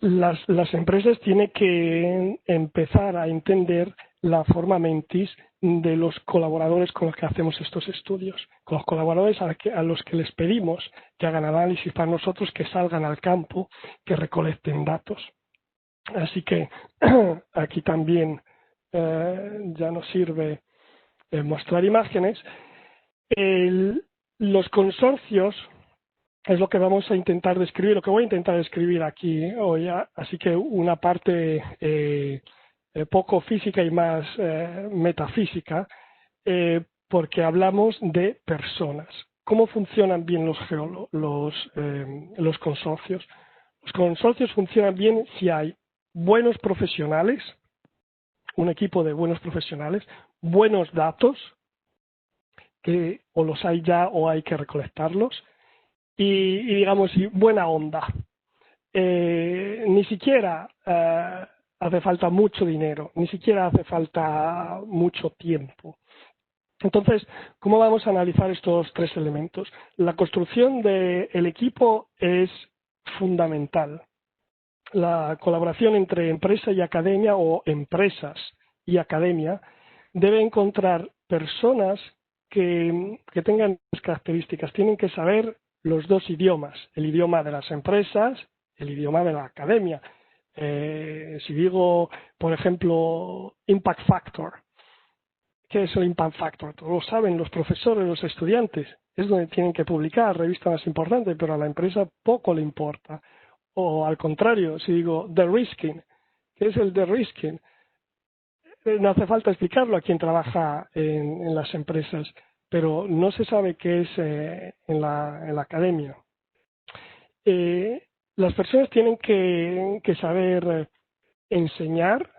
las empresas tienen que empezar a entender la forma mentis de los colaboradores con los que hacemos estos estudios, con los colaboradores a los que les pedimos que hagan análisis para nosotros, que salgan al campo, que recolecten datos. Así que aquí también ya nos sirve mostrar imágenes. Los consorcios es lo que vamos a intentar describir, lo que voy a intentar describir aquí hoy. Así que una parte poco física y más metafísica, porque hablamos de personas. ¿Cómo funcionan bien los consorcios? Los consorcios funcionan bien si hay buenos profesionales, un equipo de buenos profesionales, buenos datos, que o los hay ya o hay que recolectarlos, y digamos, y buena onda. Ni siquiera hace falta mucho dinero, ni siquiera hace falta mucho tiempo. Entonces, ¿cómo vamos a analizar estos tres elementos? La construcción del equipo es fundamental. La colaboración entre empresa y academia o empresas y academia debe encontrar personas que tengan las características. Tienen que saber los dos idiomas, el idioma de las empresas, el idioma de la academia. Si digo, por ejemplo, Impact Factor, ¿qué es el Impact Factor? Todos lo saben los profesores, los estudiantes. Es donde tienen que publicar, revista más importante, pero a la empresa poco le importa. O al contrario, si digo de-risking, ¿qué es el de-risking? No hace falta explicarlo a quien trabaja en las empresas, pero no se sabe qué es en la academia. Las personas tienen que saber enseñarse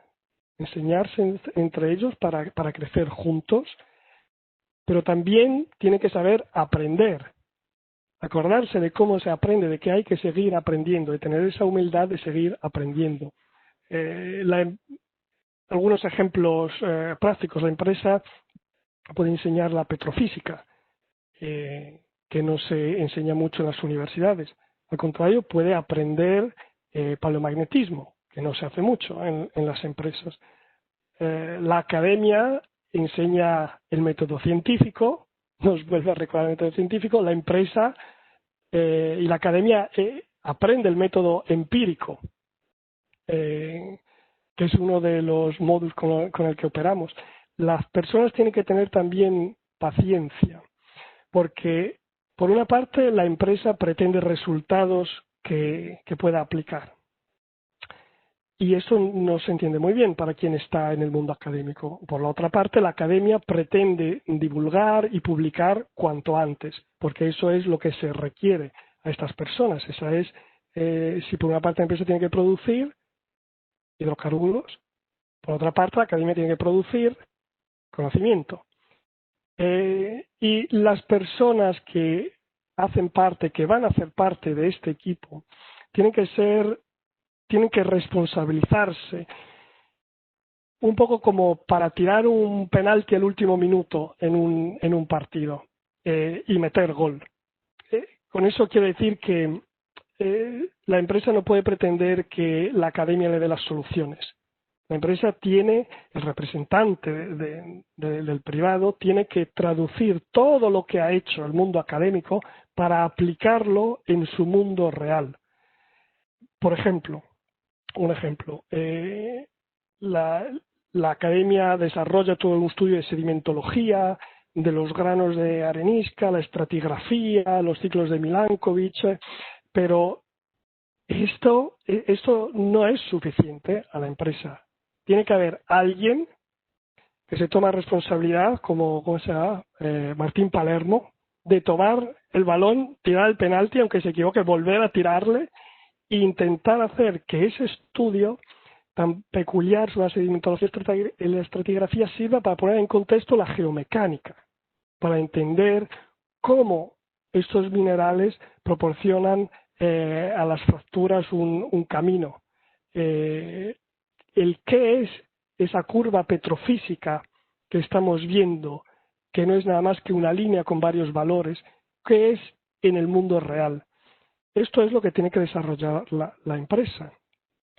entre ellos para crecer juntos, pero también tienen que saber aprender. Acordarse de cómo se aprende, de que hay que seguir aprendiendo, de tener esa humildad de seguir aprendiendo. Algunos ejemplos prácticos. La empresa puede enseñar la petrofísica, que no se enseña mucho en las universidades. Al contrario, puede aprender paleomagnetismo, que no se hace mucho en las empresas. La academia enseña el método científico, nos vuelve a recordar el método científico. La empresa y la academia aprende el método empírico, que es uno de los modos con el que operamos. Las personas tienen que tener también paciencia, porque por una parte la empresa pretende resultados que pueda aplicar. Y eso no se entiende muy bien para quien está en el mundo académico. Por la otra parte, la academia pretende divulgar y publicar cuanto antes, porque eso es lo que se requiere a estas personas. Esa es, si por una parte la empresa tiene que producir hidrocarburos, por otra parte la academia tiene que producir conocimiento. Y las personas que hacen parte, que van a hacer parte de este equipo, tienen que responsabilizarse, un poco como para tirar un penalti al último minuto en un partido y meter gol. Con eso quiero decir que la empresa no puede pretender que la academia le dé las soluciones. La empresa tiene, el representante del privado, tiene que traducir todo lo que ha hecho el mundo académico para aplicarlo en su mundo real. Por ejemplo, la academia desarrolla todo un estudio de sedimentología, de los granos de arenisca, la estratigrafía, los ciclos de Milankovitch, pero esto no es suficiente a la empresa. Tiene que haber alguien que se toma responsabilidad, como se llama, Martín Palermo, de tomar el balón, tirar el penalti, aunque se equivoque, volver a tirarle e intentar hacer que ese estudio tan peculiar sobre la sedimentología y la estratigrafía sirva para poner en contexto la geomecánica, para entender cómo estos minerales proporcionan a las fracturas un camino. El qué es esa curva petrofísica que estamos viendo, que no es nada más que una línea con varios valores, qué es en el mundo real. Esto es lo que tiene que desarrollar la empresa.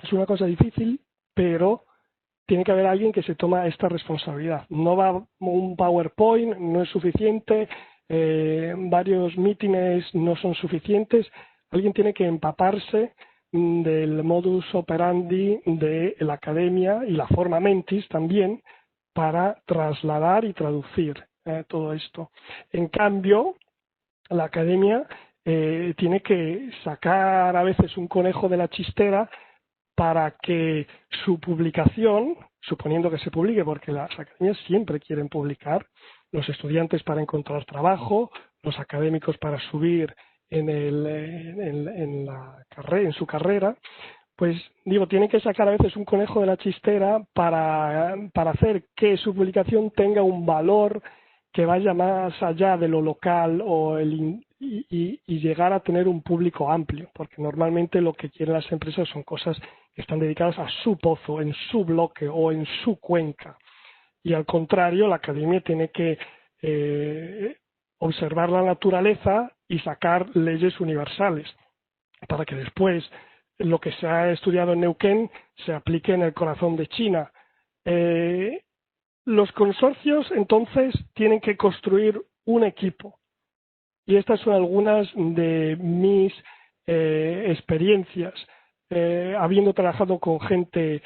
Es una cosa difícil, pero tiene que haber alguien que se toma esta responsabilidad. No va un PowerPoint, no es suficiente, varios mítines no son suficientes. Alguien tiene que empaparse del modus operandi de la academia y la forma mentis también para trasladar y traducir todo esto. En cambio, la academia tiene que sacar a veces un conejo de la chistera para que su publicación, suponiendo que se publique, porque las academias siempre quieren publicar, los estudiantes para encontrar trabajo, los académicos para subir en su carrera, pues digo, tienen que sacar a veces un conejo de la chistera para hacer que su publicación tenga un valor que vaya más allá de lo local y llegar a tener un público amplio, porque normalmente lo que quieren las empresas son cosas que están dedicadas a su pozo, en su bloque o en su cuenca. Y al contrario, la academia tiene que observar la naturaleza y sacar leyes universales para que después lo que se ha estudiado en Neuquén se aplique en el corazón de China. Los consorcios, entonces, tienen que construir un equipo. Y estas son algunas de mis experiencias, habiendo trabajado con gente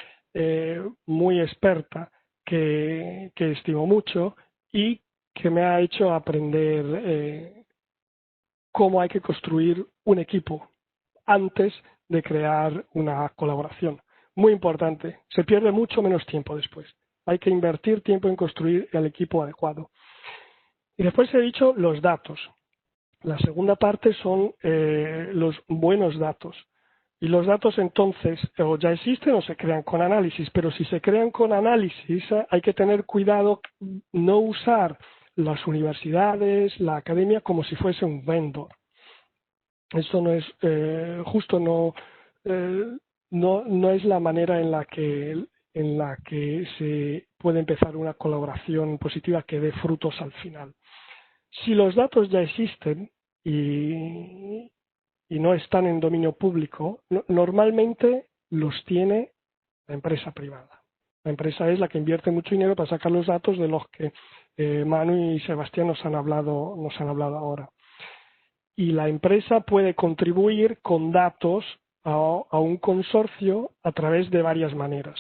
muy experta que estimo mucho y que me ha hecho aprender cómo hay que construir un equipo antes de crear una colaboración. Muy importante, se pierde mucho menos tiempo después. Hay que invertir tiempo en construir el equipo adecuado. Y después he dicho los datos. La segunda parte son los buenos datos. Y los datos entonces o ya existen o se crean con análisis, pero si se crean con análisis hay que tener cuidado no usar las universidades, la academia como si fuese un vendor. Eso no es justo, no es la manera en la que se puede empezar una colaboración positiva que dé frutos al final. Si los datos ya existen y no están en dominio público, normalmente los tiene la empresa privada. La empresa es la que invierte mucho dinero para sacar los datos de los que Manu y Sebastián nos han hablado ahora. Y la empresa puede contribuir con datos a un consorcio a través de varias maneras.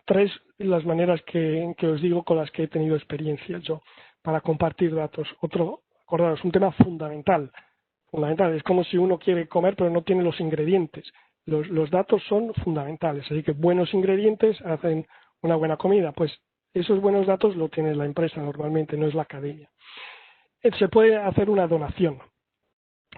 3 las maneras que os digo con las que he tenido experiencia yo para compartir datos. Acordaros, un tema fundamental. Es como si uno quiere comer pero no tiene los ingredientes. Los datos son fundamentales, así que buenos ingredientes hacen una buena comida. Pues esos buenos datos lo tiene la empresa normalmente, no es la academia. Se puede hacer una donación.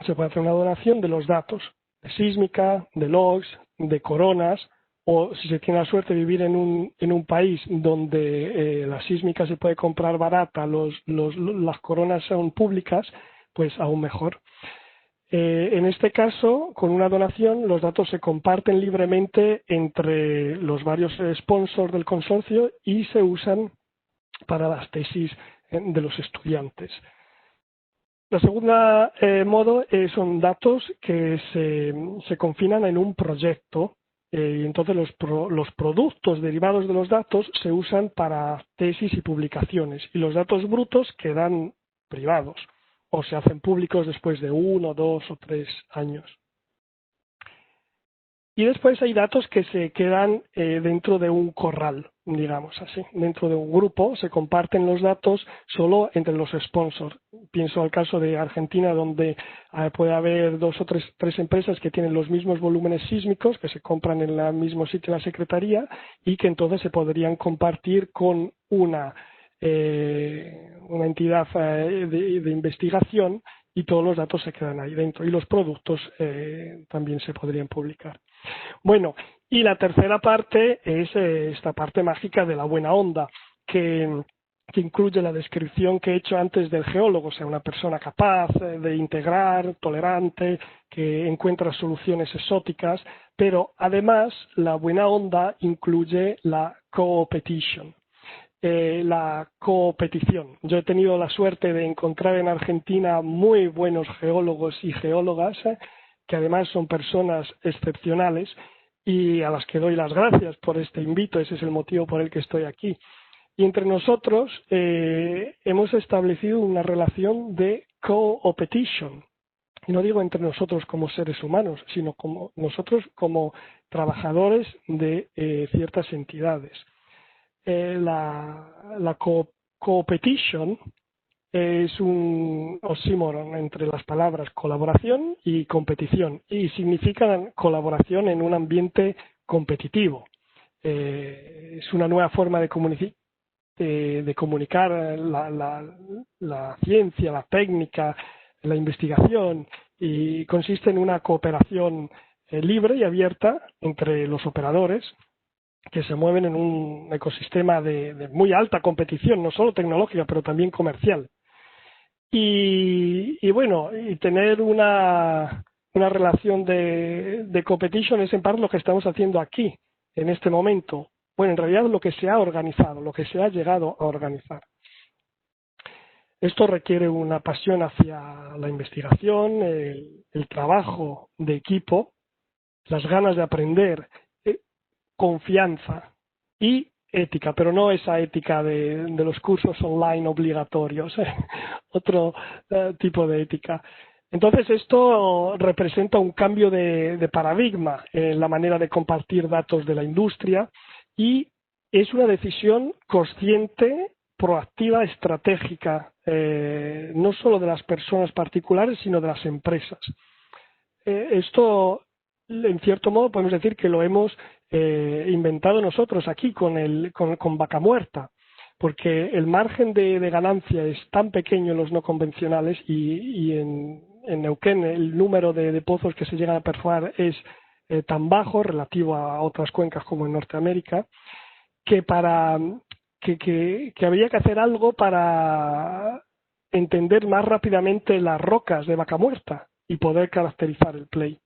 Se puede hacer una donación de los datos, de sísmica, de logs, de coronas, o si se tiene la suerte de vivir en un país donde la sísmica se puede comprar barata, las coronas son públicas, pues aún mejor. En este caso, con una donación, los datos se comparten libremente entre los varios sponsors del consorcio y se usan para las tesis de los estudiantes. La segunda modo son datos que se confinan en un proyecto y entonces los productos derivados de los datos se usan para tesis y publicaciones y los datos brutos quedan privados o se hacen públicos después de 1, 2 o 3 años. Y después hay datos que se quedan dentro de un corral, digamos así. Dentro de un grupo se comparten los datos solo entre los sponsors. Pienso al caso de Argentina, donde puede haber 2 o 3 empresas que tienen los mismos volúmenes sísmicos, que se compran en el mismo sitio de la Secretaría y que entonces se podrían compartir con una entidad de investigación y todos los datos se quedan ahí dentro y los productos también se podrían publicar. Bueno, y la tercera parte es esta parte mágica de la buena onda, que incluye la descripción que he hecho antes del geólogo, o sea, una persona capaz de integrar, tolerante, que encuentra soluciones exóticas, pero además la buena onda incluye la co-petition. La competición. Yo he tenido la suerte de encontrar en Argentina muy buenos geólogos y geólogas que además son personas excepcionales y a las que doy las gracias por este invito, ese es el motivo por el que estoy aquí. Y entre nosotros hemos establecido una relación de co-petition. Y no digo entre nosotros como seres humanos, sino como nosotros como trabajadores de ciertas entidades. La co-petition es un oxímoron entre las palabras colaboración y competición y significa colaboración en un ambiente competitivo. Es una nueva forma de comunicar la ciencia, la técnica, la investigación y consiste en una cooperación libre y abierta entre los operadores que se mueven en un ecosistema de muy alta competición, no solo tecnológica, pero también comercial. Y bueno, y tener una relación de competition es en parte lo que estamos haciendo aquí, en este momento. Bueno, en realidad lo que se ha organizado, lo que se ha llegado a organizar. Esto requiere una pasión hacia la investigación, el trabajo de equipo, las ganas de aprender, confianza y ética, pero no esa ética de los cursos online obligatorios, otro tipo de ética. Entonces esto representa un cambio de paradigma en la manera de compartir datos de la industria y es una decisión consciente, proactiva, estratégica, no solo de las personas particulares, sino de las empresas. Esto, en cierto modo, podemos decir que lo hemos inventado nosotros aquí con Vaca Muerta, porque el margen de ganancia es tan pequeño en los no convencionales y en Neuquén el número de pozos que se llegan a perforar es tan bajo relativo a otras cuencas como en Norteamérica, que habría que hacer algo para entender más rápidamente las rocas de Vaca Muerta y poder caracterizar el play.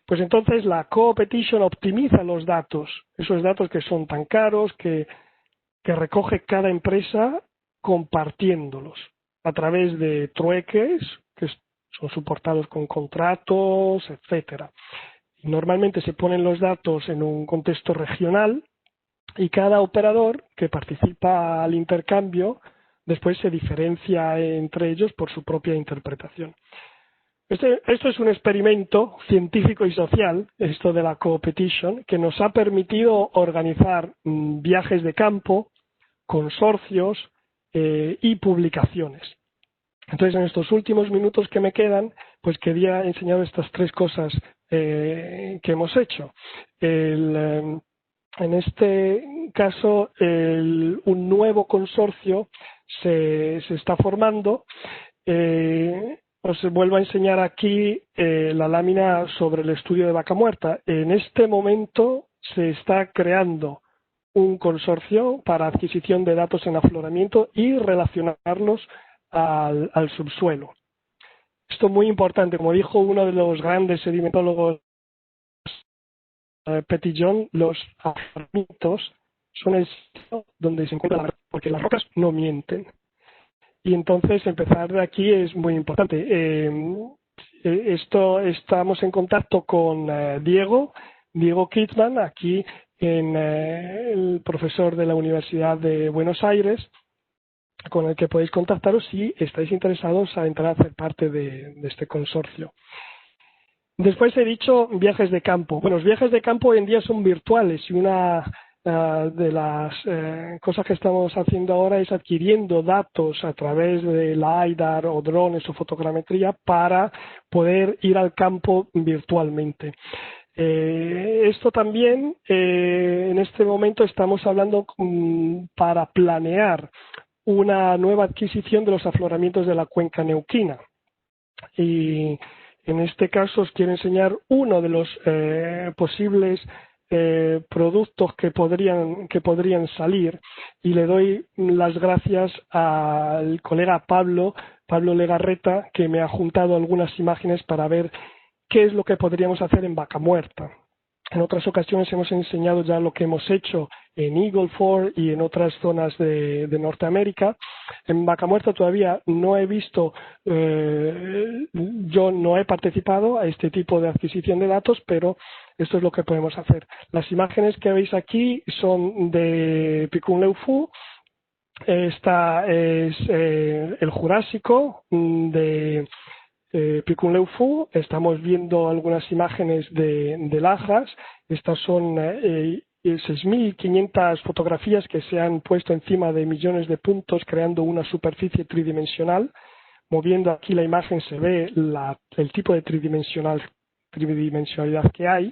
Pues entonces la co-petition optimiza los datos, esos datos que son tan caros, que recoge cada empresa compartiéndolos a través de trueques que son soportados con contratos, etcétera. Y normalmente se ponen los datos en un contexto regional y cada operador que participa al intercambio después se diferencia entre ellos por su propia interpretación. Esto es un experimento científico y social, esto de la co-petition, que nos ha permitido organizar viajes de campo, consorcios y publicaciones. Entonces, en estos últimos minutos que me quedan, pues quería enseñar estas tres cosas que hemos hecho. En este caso, un nuevo consorcio se está formando. Os vuelvo a enseñar aquí la lámina sobre el estudio de Vaca Muerta. En este momento se está creando un consorcio para adquisición de datos en afloramiento y relacionarlos al subsuelo. Esto es muy importante, como dijo uno de los grandes sedimentólogos, Petitjohn, los afloramientos son el sitio donde se encuentra la roca, porque las rocas no mienten. Y entonces empezar de aquí es muy importante. Estamos en contacto con Diego Kittman, aquí el profesor de la Universidad de Buenos Aires, con el que podéis contactaros si estáis interesados a entrar a hacer parte de este consorcio. Después he dicho viajes de campo. Bueno, los viajes de campo hoy en día son virtuales y una de las cosas que estamos haciendo ahora es adquiriendo datos a través de LiDAR o drones o fotogrametría para poder ir al campo virtualmente. Esto también, en este momento estamos hablando para planear una nueva adquisición de los afloramientos de la cuenca neuquina. Y en este caso os quiero enseñar uno de los posibles productos que podrían salir, y le doy las gracias al colega Pablo Legarreta, que me ha juntado algunas imágenes para ver qué es lo que podríamos hacer en Vaca Muerta. En otras ocasiones hemos enseñado ya lo que hemos hecho en Eagle Ford y en otras zonas de Norteamérica. En Vaca Muerta todavía no he visto, yo no he participado a este tipo de adquisición de datos, pero esto es lo que podemos hacer. Las imágenes que veis aquí son de Pichun-Leu-Phu. Esta es el Jurásico de Pichun-Leu-Phu. Estamos viendo algunas imágenes de lajas. Estas son 6.500 fotografías que se han puesto encima de millones de puntos, creando una superficie tridimensional. Moviendo aquí la imagen se ve el tipo de tridimensionalidad que hay.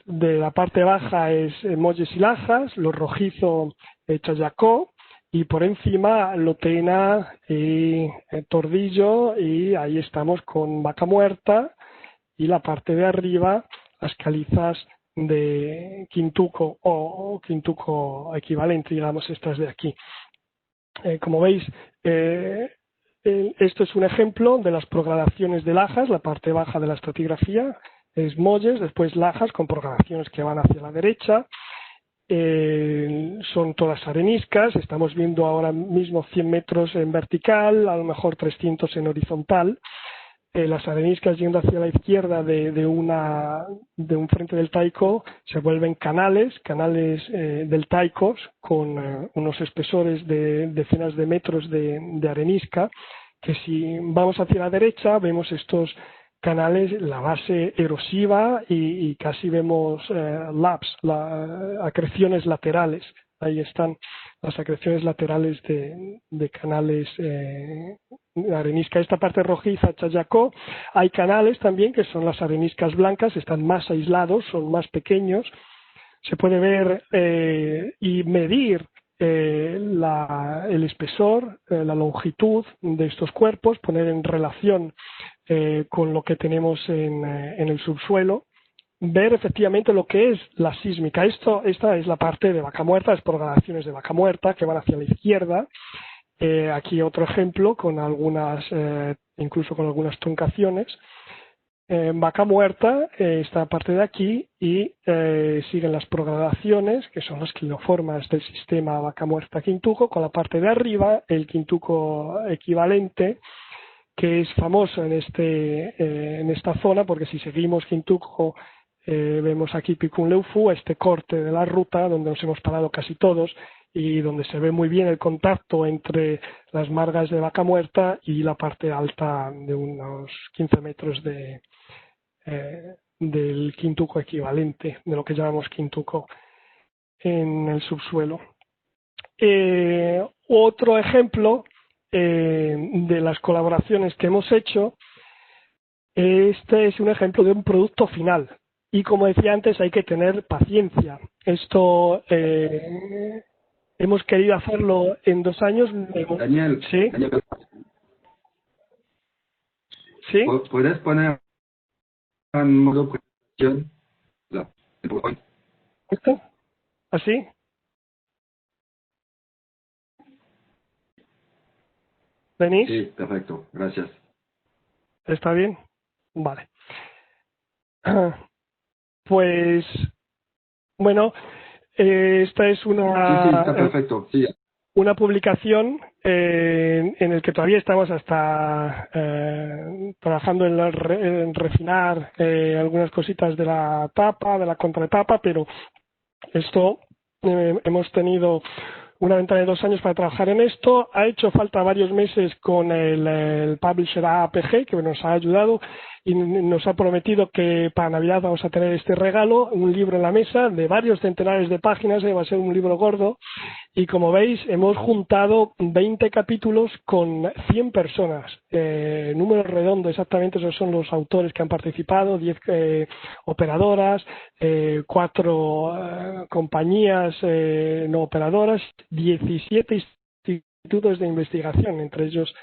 De la parte baja es Molles y Lajas, lo rojizo Chayacó, y por encima Lotena y Tordillo, y ahí estamos con Vaca Muerta, y la parte de arriba las calizas de quintuco o quintuco equivalente, digamos, estas de aquí. Como veis, esto es un ejemplo de las progradaciones de lajas, la parte baja de la estratigrafía es molles, después lajas con progradaciones que van hacia la derecha. Son todas areniscas, estamos viendo ahora mismo 100 metros en vertical, a lo mejor 300 en horizontal. Las areniscas yendo hacia la izquierda de un frente del Taico se vuelven canales deltaicos con unos espesores de decenas de metros de arenisca, que si vamos hacia la derecha vemos estos canales, la base erosiva y casi vemos laps, acreciones laterales. Ahí están las acreciones laterales de canales de arenisca. Esta parte rojiza, Chayacó, hay canales también que son las areniscas blancas, están más aislados, son más pequeños. Se puede ver y medir el espesor, la longitud de estos cuerpos, poner en relación con lo que tenemos en el subsuelo, ver efectivamente lo que es la sísmica. Esta es la parte de Vaca Muerta, las progradaciones de Vaca Muerta que van hacia la izquierda. Aquí otro ejemplo con algunas, incluso con algunas truncaciones. Vaca Muerta, esta parte de aquí, y siguen las progradaciones, que son las clinoformas del sistema Vaca Muerta-Quintuco, con la parte de arriba, el quintuco equivalente, que es famoso en esta zona, porque si seguimos Quintuco, vemos aquí Picunleufu, este corte de la ruta, donde nos hemos parado casi todos, y donde se ve muy bien el contacto entre las margas de Vaca Muerta y la parte alta de unos 15 metros del quintuco equivalente, de lo que llamamos quintuco en el subsuelo. Otro ejemplo de las colaboraciones que hemos hecho, este es un ejemplo de un producto final. Y como decía antes, hay que tener paciencia. Esto hemos querido hacerlo en 2 años. Daniel, ¿Sí? Daniel, ¿Sí? ¿puedes poner en modo presentación? ¿Esto? ¿Así? ¿Venís? Sí, perfecto, gracias. ¿Está bien? Vale. Pues, bueno, esta es Sí, está perfecto, sí. una publicación en el que todavía estamos hasta trabajando en refinar algunas cositas de la tapa, de la contratapa, pero esto hemos tenido una ventana de 2 años para trabajar en esto. Ha hecho falta varios meses con el publisher APG, que nos ha ayudado y nos ha prometido que para Navidad vamos a tener este regalo, un libro en la mesa de varios centenares de páginas, va a ser un libro gordo. Y como veis, hemos juntado 20 capítulos con 100 personas. Número redondo, exactamente, esos son los autores que han participado, 10 operadoras, 4 compañías no operadoras, 17 institutos de investigación, entre ellos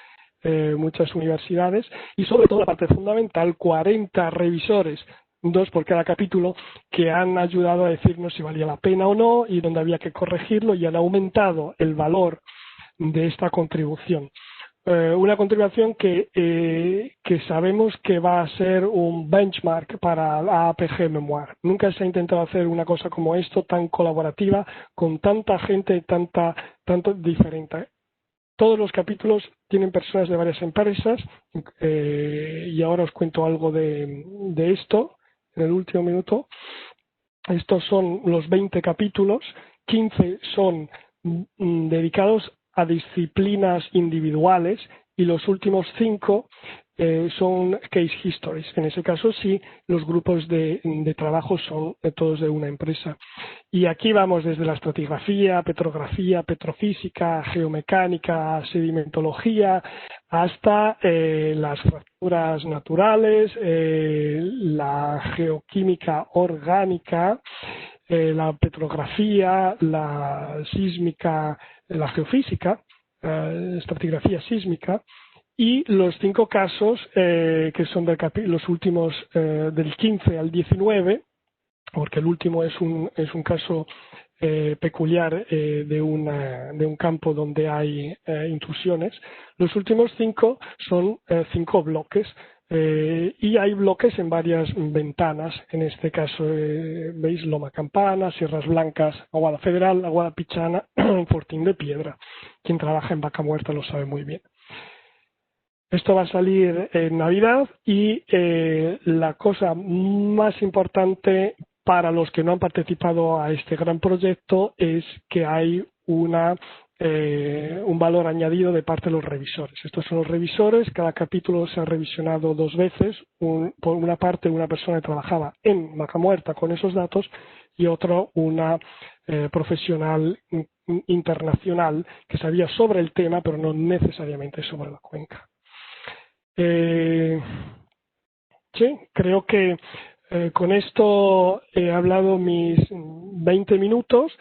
muchas universidades, y sobre todo la parte fundamental, 40 revisores, 2 por cada capítulo, que han ayudado a decirnos si valía la pena o no y dónde había que corregirlo, y han aumentado el valor de esta contribución. Una contribución que sabemos que va a ser un benchmark para la APG Memoir. Nunca se ha intentado hacer una cosa como esto, tan colaborativa, con tanta gente, tanto diferente. Todos los capítulos tienen personas de varias empresas y ahora os cuento algo de esto en el último minuto. Estos son los 20 capítulos, 15 son dedicados a disciplinas individuales y los últimos 5 son case histories. En ese caso sí, los grupos de trabajo son todos de una empresa. Y aquí vamos desde la estratigrafía, petrografía, petrofísica, geomecánica, sedimentología, hasta las fracturas naturales, la geoquímica orgánica, la petrografía, la sísmica, la geofísica, estratigrafía sísmica, y los 5 casos que son los últimos del 15 al 19, porque el último es un caso peculiar de un campo donde hay intrusiones. Los últimos 5 son 5 bloques. Y hay bloques en varias ventanas, en este caso veis Loma Campana, Sierras Blancas, Aguada Federal, Aguada Pichana, Fortín de Piedra. Quien trabaja en Vaca Muerta lo sabe muy bien. Esto va a salir en Navidad y la cosa más importante para los que no han participado a este gran proyecto es que hay un valor añadido de parte de los revisores. Estos son los revisores, cada capítulo se ha revisionado 2 veces, por una parte una persona que trabajaba en Vaca Muerta con esos datos y otro una profesional internacional que sabía sobre el tema pero no necesariamente sobre la cuenca. Sí, creo que con esto he hablado mis 20 minutos.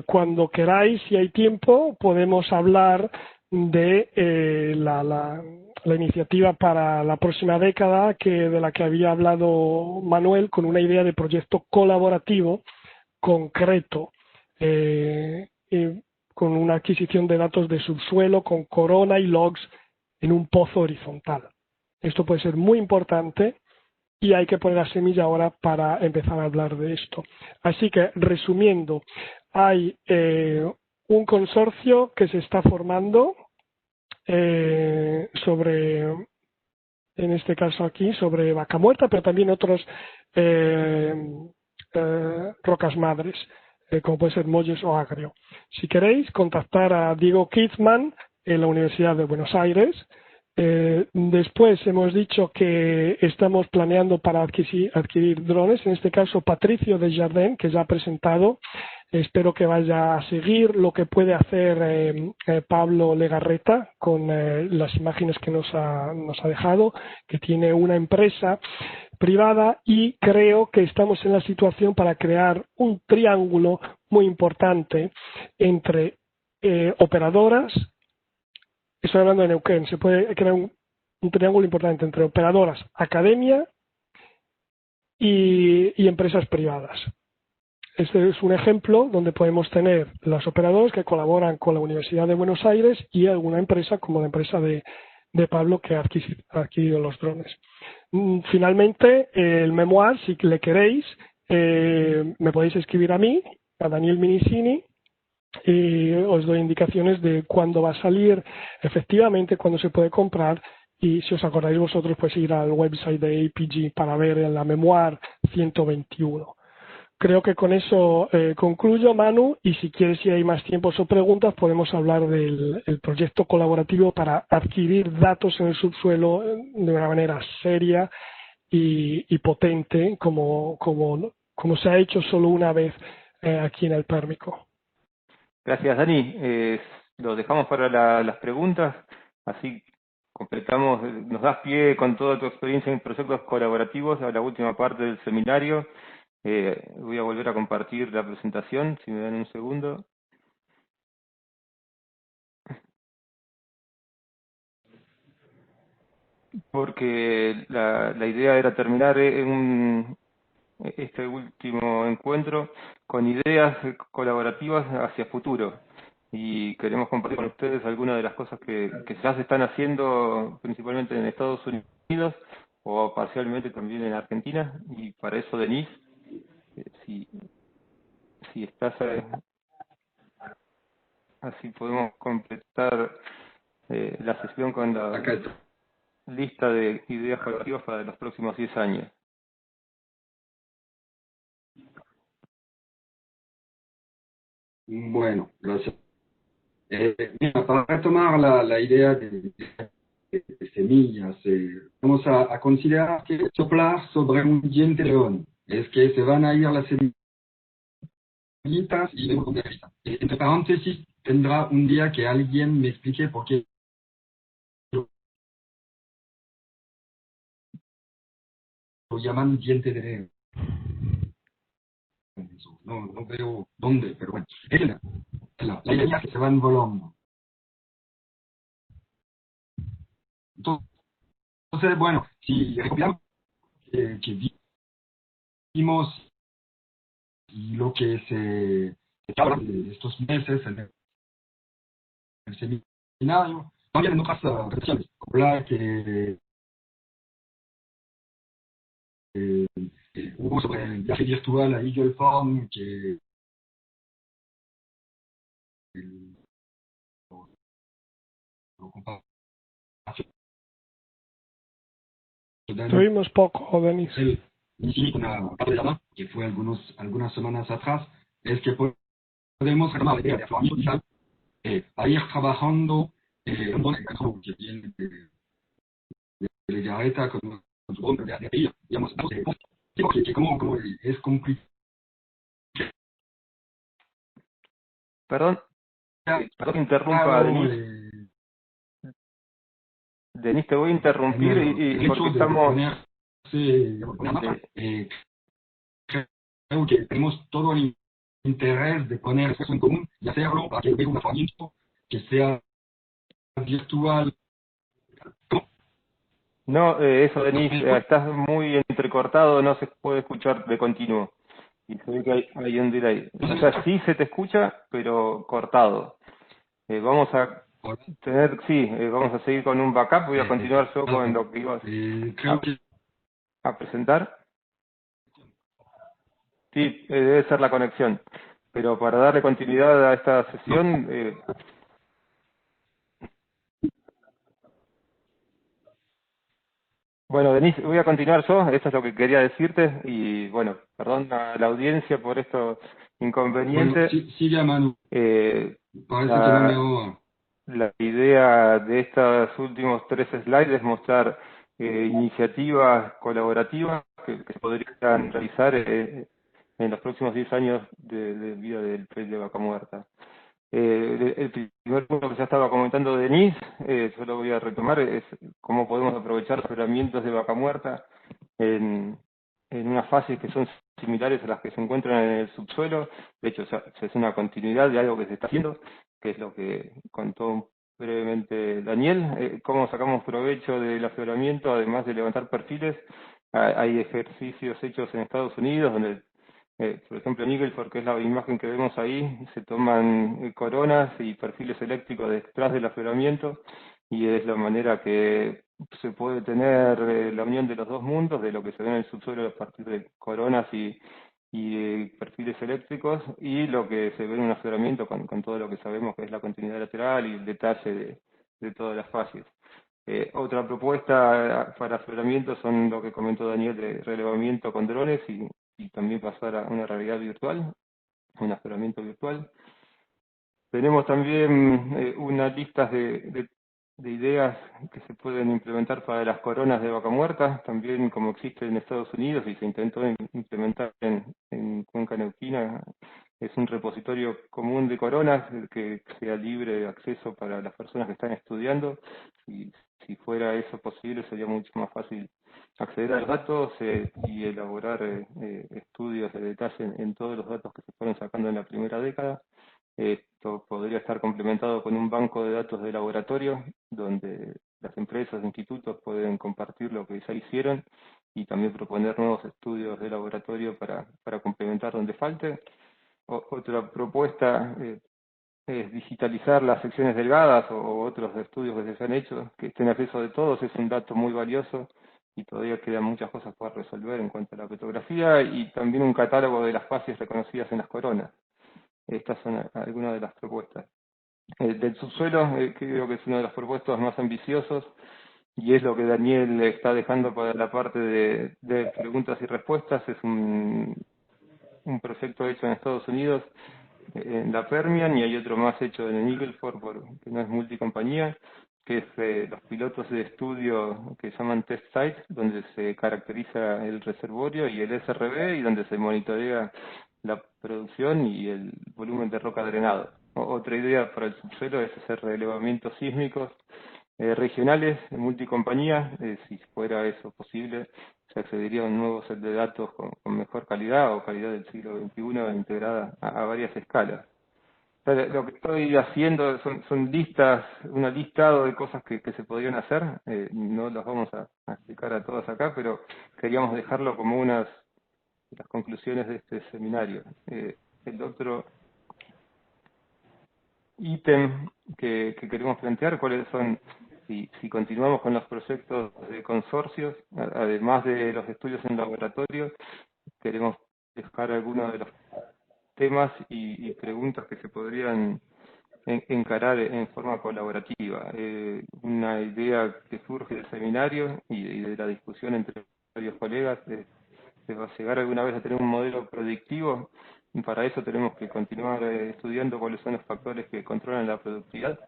Cuando queráis, si hay tiempo, podemos hablar de la iniciativa para la próxima década, de la que había hablado Manuel, con una idea de proyecto colaborativo concreto, con una adquisición de datos de subsuelo, con corona y logs en un pozo horizontal. Esto puede ser muy importante y hay que poner la semilla ahora para empezar a hablar de esto. Así que, resumiendo, hay un consorcio que se está formando sobre, en este caso aquí, sobre Vaca Muerta, pero también otros rocas madres, como puede ser Molles o Agrio. Si queréis, contactar a Diego Kitzman en la Universidad de Buenos Aires. Después hemos dicho que estamos planeando para adquirir drones, en este caso Patricio Desjardins, que ya ha presentado. Espero que vaya a seguir lo que puede hacer Pablo Legarreta con las imágenes que nos ha dejado, que tiene una empresa privada, y creo que estamos en la situación para crear un triángulo muy importante entre operadoras. Estoy hablando de Neuquén. Se puede crear un triángulo importante entre operadoras, academia y empresas privadas. Este es un ejemplo donde podemos tener las operadoras que colaboran con la Universidad de Buenos Aires y alguna empresa como la empresa de Pablo que ha adquirido los drones. Finalmente, el memoir, si le queréis, me podéis escribir a mí, a Daniel Minicini, y os doy indicaciones de cuándo va a salir, efectivamente, cuándo se puede comprar, y si os acordáis vosotros, pues ir al website de APG para ver la memoir 121. Creo que con eso concluyo, Manu, y si quieres, si hay más tiempo o preguntas, podemos hablar del proyecto colaborativo para adquirir datos en el subsuelo de una manera seria y potente, como se ha hecho solo una vez aquí en el Pérmico. Gracias, Dani. Lo dejamos para las preguntas, así completamos, nos das pie con toda tu experiencia en proyectos colaborativos a la última parte del seminario. Voy a volver a compartir la presentación, si me dan un segundo. Porque la idea era terminar este último encuentro con ideas colaborativas hacia futuro. Y queremos compartir con ustedes algunas de las cosas que ya se están haciendo principalmente en Estados Unidos o parcialmente también en Argentina. Y para eso, Denise, si estás así podemos completar la sesión con la lista de ideas colaborativas para los próximos 10 años. Bueno, gracias. Mira, para retomar la idea de semillas, vamos a considerar que soplar sobre un diente de león es que se van a ir las semillitas y luego de vista. Entre paréntesis, tendrá un día que alguien me explique por qué lo llaman diente de león. No veo dónde, pero bueno. La idea es que se van volando. Entonces, bueno, si recopilamos que vimos y lo que se habla de estos meses en el seminario, también en otras versiones, como la que hubo sobre el viaje virtual a Eagle Farm, que lo compartió Tuvimos poco, Denis. él, y una parte de la que fue algunas semanas atrás, es que podemos retomar la idea de afloramiento digital, a ir trabajando en un caso que viene de Gareta con su hombre de ADI, digamos, que como es complicado. Perdón, perdón que interrumpa, Denis. Denis, te voy a interrumpir El porque hecho de estamos... creo que tenemos todo el interés de poner esfuerzo en común y hacerlo para que venga un afloramiento que sea virtual. No, eso, Denis, estás muy entrecortado, no se puede escuchar de continuo. Y se ve que hay un delay. O sea, sí se te escucha, pero cortado. Vamos a tener, sí, vamos a seguir con un backup. Voy a continuar yo con lo que ibas Creo que a presentar. Sí, debe ser la conexión. Pero para darle continuidad a esta sesión, bueno, Denise, voy a continuar yo, eso es lo que quería decirte, y bueno, perdón a la audiencia por estos inconvenientes. Bueno, sigue Manu. Parece que no me oigo. La idea de estos últimos 3 slides es mostrar iniciativas colaborativas que se podrían realizar en los próximos 10 años de vida del PEL de Vaca Muerta. El primer punto que ya estaba comentando Denise, yo lo voy a retomar, es cómo podemos aprovechar los herramientas de Vaca Muerta en unas fases que son similares a las que se encuentran en el subsuelo. De hecho, es una continuidad de algo que se está haciendo, que es lo que contó brevemente Daniel, cómo sacamos provecho del afloramiento, además de levantar perfiles. Hay ejercicios hechos en Estados Unidos donde por ejemplo, en Eagleford, que es la imagen que vemos ahí, se toman coronas y perfiles eléctricos detrás del afloramiento y es la manera que se puede tener la unión de los dos mundos, de lo que se ve en el subsuelo a partir de coronas y perfiles eléctricos, y lo que se ve en un afloramiento con todo lo que sabemos que es la continuidad lateral y el detalle de todas las fases. Otra propuesta para afloramiento son lo que comentó Daniel de relevamiento con drones y también pasar a una realidad virtual, un afloramiento virtual. Tenemos también unas listas de ideas que se pueden implementar para las coronas de vaca muerta, también como existe en Estados Unidos y se intentó implementar en Cuenca Neuquina. Es un repositorio común de coronas que sea libre de acceso para las personas que están estudiando. Si fuera eso posible, sería mucho más fácil acceder a los datos y elaborar estudios de detalle en todos los datos que se fueron sacando en la primera década. Esto podría estar complementado con un banco de datos de laboratorio, donde las empresas e institutos pueden compartir lo que ya hicieron y también proponer nuevos estudios de laboratorio para complementar donde falte. Otra propuesta es digitalizar las secciones delgadas o otros estudios que se han hecho, que estén en acceso de todos, es un dato muy valioso y todavía quedan muchas cosas por resolver en cuanto a la petrografía y también un catálogo de las fases reconocidas en las coronas. Estas son algunas de las propuestas. Del subsuelo, creo que es uno de los propuestos más ambiciosos y es lo que Daniel está dejando para la parte de preguntas y respuestas. Es un proyecto hecho en Estados Unidos, en la Permian, y hay otro más hecho en el Eagleford, que no es multicompañía, que es los pilotos de estudio que llaman test sites, donde se caracteriza el reservorio y el SRB y donde se monitorea la producción y el volumen de roca drenado. Otra idea para el subsuelo es hacer relevamientos sísmicos regionales de multicompañía. Si fuera eso posible, se accedería a un nuevo set de datos con mejor calidad o calidad del siglo XXI integrada a varias escalas. Lo que estoy haciendo son listas, un listado de cosas que se podrían hacer. No las vamos a explicar a todas acá, pero queríamos dejarlo como unas de las conclusiones de este seminario. El otro ítem que queremos plantear, cuáles son, si continuamos con los proyectos de consorcios, además de los estudios en laboratorio, queremos dejar algunos de los temas y preguntas que se podrían encarar en forma colaborativa. Una idea que surge del seminario y de la discusión entre varios colegas es va a llegar alguna vez a tener un modelo predictivo, y para eso tenemos que continuar estudiando cuáles son los factores que controlan la productividad,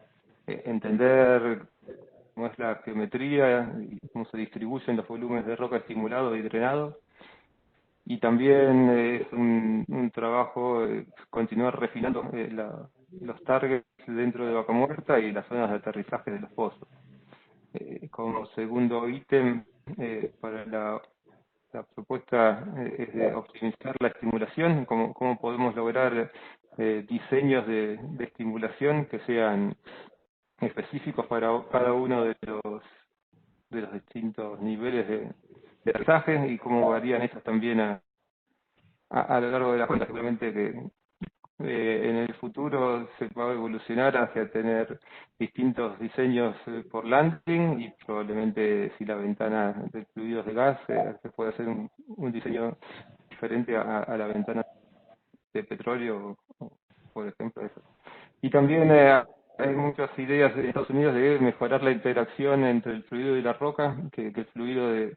entender cómo es la geometría y cómo se distribuyen los volúmenes de roca estimulado y drenado, y también es un trabajo continuar refinando los targets dentro de Vaca Muerta y las zonas de aterrizaje de los pozos. Como segundo ítem, para la propuesta es de optimizar la estimulación, cómo podemos lograr diseños de estimulación que sean específicos para cada uno de los distintos niveles de aterrizaje y cómo varían esas también a lo largo de la cuenta. Seguramente que en el futuro se va a evolucionar hacia tener distintos diseños por landing y probablemente si la ventana de fluidos de gas se puede hacer un diseño diferente a la ventana de petróleo, por ejemplo. Eso. Y también hay muchas ideas de Estados Unidos de mejorar la interacción entre el fluido y la roca, que el fluido de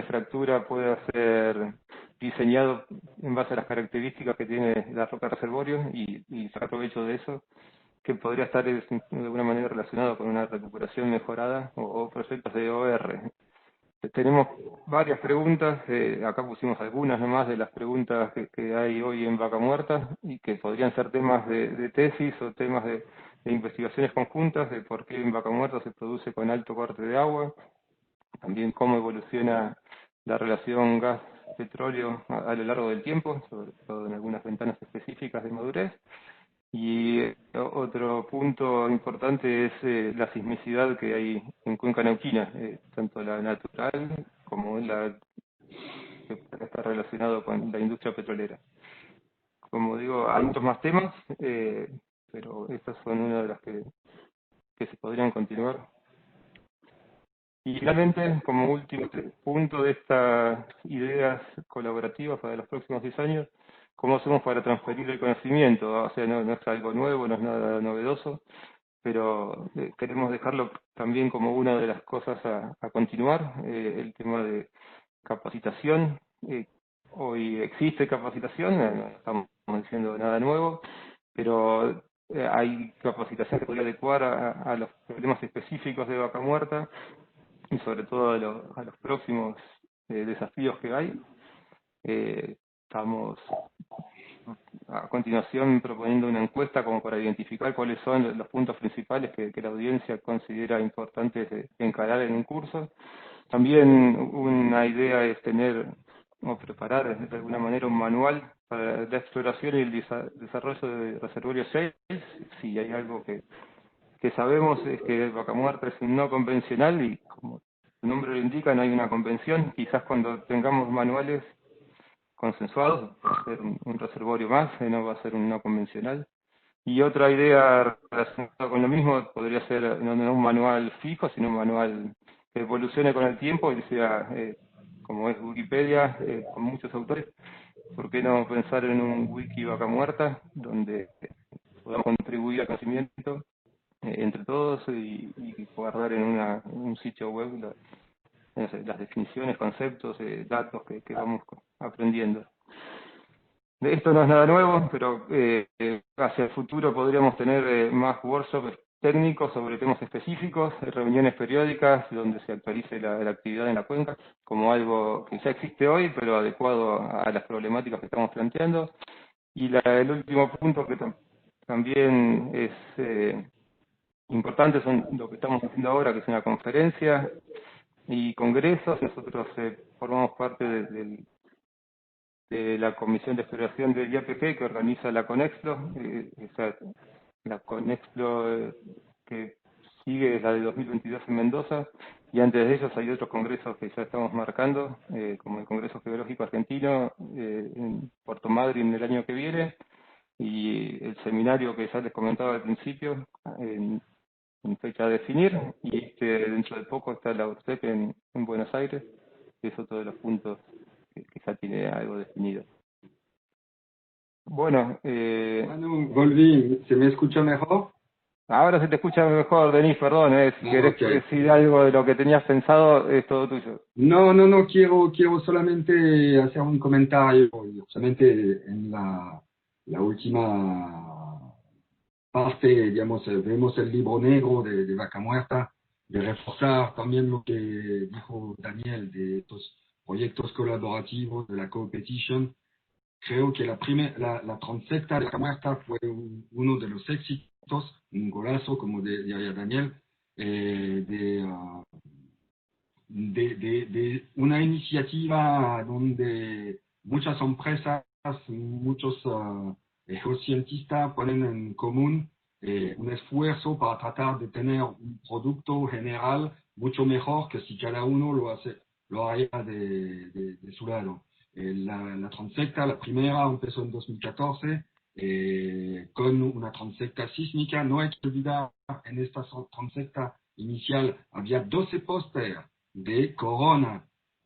fractura pueda ser diseñado en base a las características que tiene la roca reservorio y sacar provecho de eso, que podría estar de alguna manera relacionado con una recuperación mejorada o proyectos de OR. Tenemos varias preguntas, acá pusimos algunas nomás de las preguntas que hay hoy en Vaca Muerta y que podrían ser temas de tesis o temas de investigaciones conjuntas, de por qué en Vaca Muerta se produce con alto corte de agua, también cómo evoluciona la relación gas-petróleo a lo largo del tiempo, sobre todo en algunas ventanas específicas de madurez. Y otro punto importante es la sismicidad que hay en Cuenca Neuquina, tanto la natural como la que está relacionado con la industria petrolera. Como digo, hay muchos más temas, pero estas son una de las que se podrían continuar. Y finalmente, como último punto de estas ideas colaborativas para los próximos 10 años, ¿cómo hacemos para transferir el conocimiento? O sea, no es algo nuevo, no es nada novedoso, pero queremos dejarlo también como una de las cosas a continuar, el tema de capacitación. Hoy existe capacitación, no estamos diciendo nada nuevo, pero hay capacitación que podría adecuar a los problemas específicos de Vaca Muerta y sobre todo a los próximos desafíos que hay. Estamos a continuación proponiendo una encuesta como para identificar cuáles son los puntos principales que la audiencia considera importantes de encarar en un curso. También una idea es tener o preparar de alguna manera un manual para la exploración y el desarrollo de reservorios shales. Si hay algo que sabemos es que Vaca Muerta es un no convencional y como su nombre lo indica no hay una convención. Quizás cuando tengamos manuales consensuados, va a ser un reservorio más, no va a ser un no convencional. Y otra idea relacionada con lo mismo podría ser no un manual fijo, sino un manual que evolucione con el tiempo y sea, como es Wikipedia, con muchos autores, ¿por qué no pensar en un wiki Vaca Muerta, donde podamos contribuir al conocimiento entre todos y guardar en un sitio web no sé, las definiciones, conceptos, datos que vamos aprendiendo? Esto no es nada nuevo, pero hacia el futuro podríamos tener más workshops técnicos sobre temas específicos, reuniones periódicas donde se actualice la actividad en la cuenca como algo que ya existe hoy, pero adecuado a las problemáticas que estamos planteando. Y el último punto que también es importante son lo que estamos haciendo ahora, que es una conferencia y congresos. Nosotros formamos parte del de la Comisión de Exploración del IAPG que organiza la CONEXPLO. La CONEXPLO que sigue es la de 2022 en Mendoza, y antes de ellos hay otros congresos que ya estamos marcando, como el Congreso Geológico Argentino en Puerto Madryn el año que viene, y el seminario que ya les comentaba al principio, en fecha a definir, y dentro de poco está la URSEC en Buenos Aires, que es otro de los puntos que ya tiene algo definido. Bueno, Manu, volví, ¿se me escucha mejor? ahora se te escucha mejor, Denis, perdón, si querés Okay. decir algo de lo que tenías pensado, es todo tuyo. No, quiero solamente hacer un comentario, y justamente en la última parte, digamos, vemos el libro negro de Vaca Muerta, de reforzar también lo que dijo Daniel de estos proyectos colaborativos de la co-petition. Creo que la transecta de Vaca Muerta fue uno de los éxitos, un golazo, como diría Daniel, de una iniciativa donde muchas empresas, muchos geocientistas ponen en común un esfuerzo para tratar de tener un producto general mucho mejor que si cada uno lo haría de su lado. La transecta, la primera, empezó en 2014 con una transecta sísmica. No hay que olvidar, en esta transecta inicial había 12 pósteres de corona,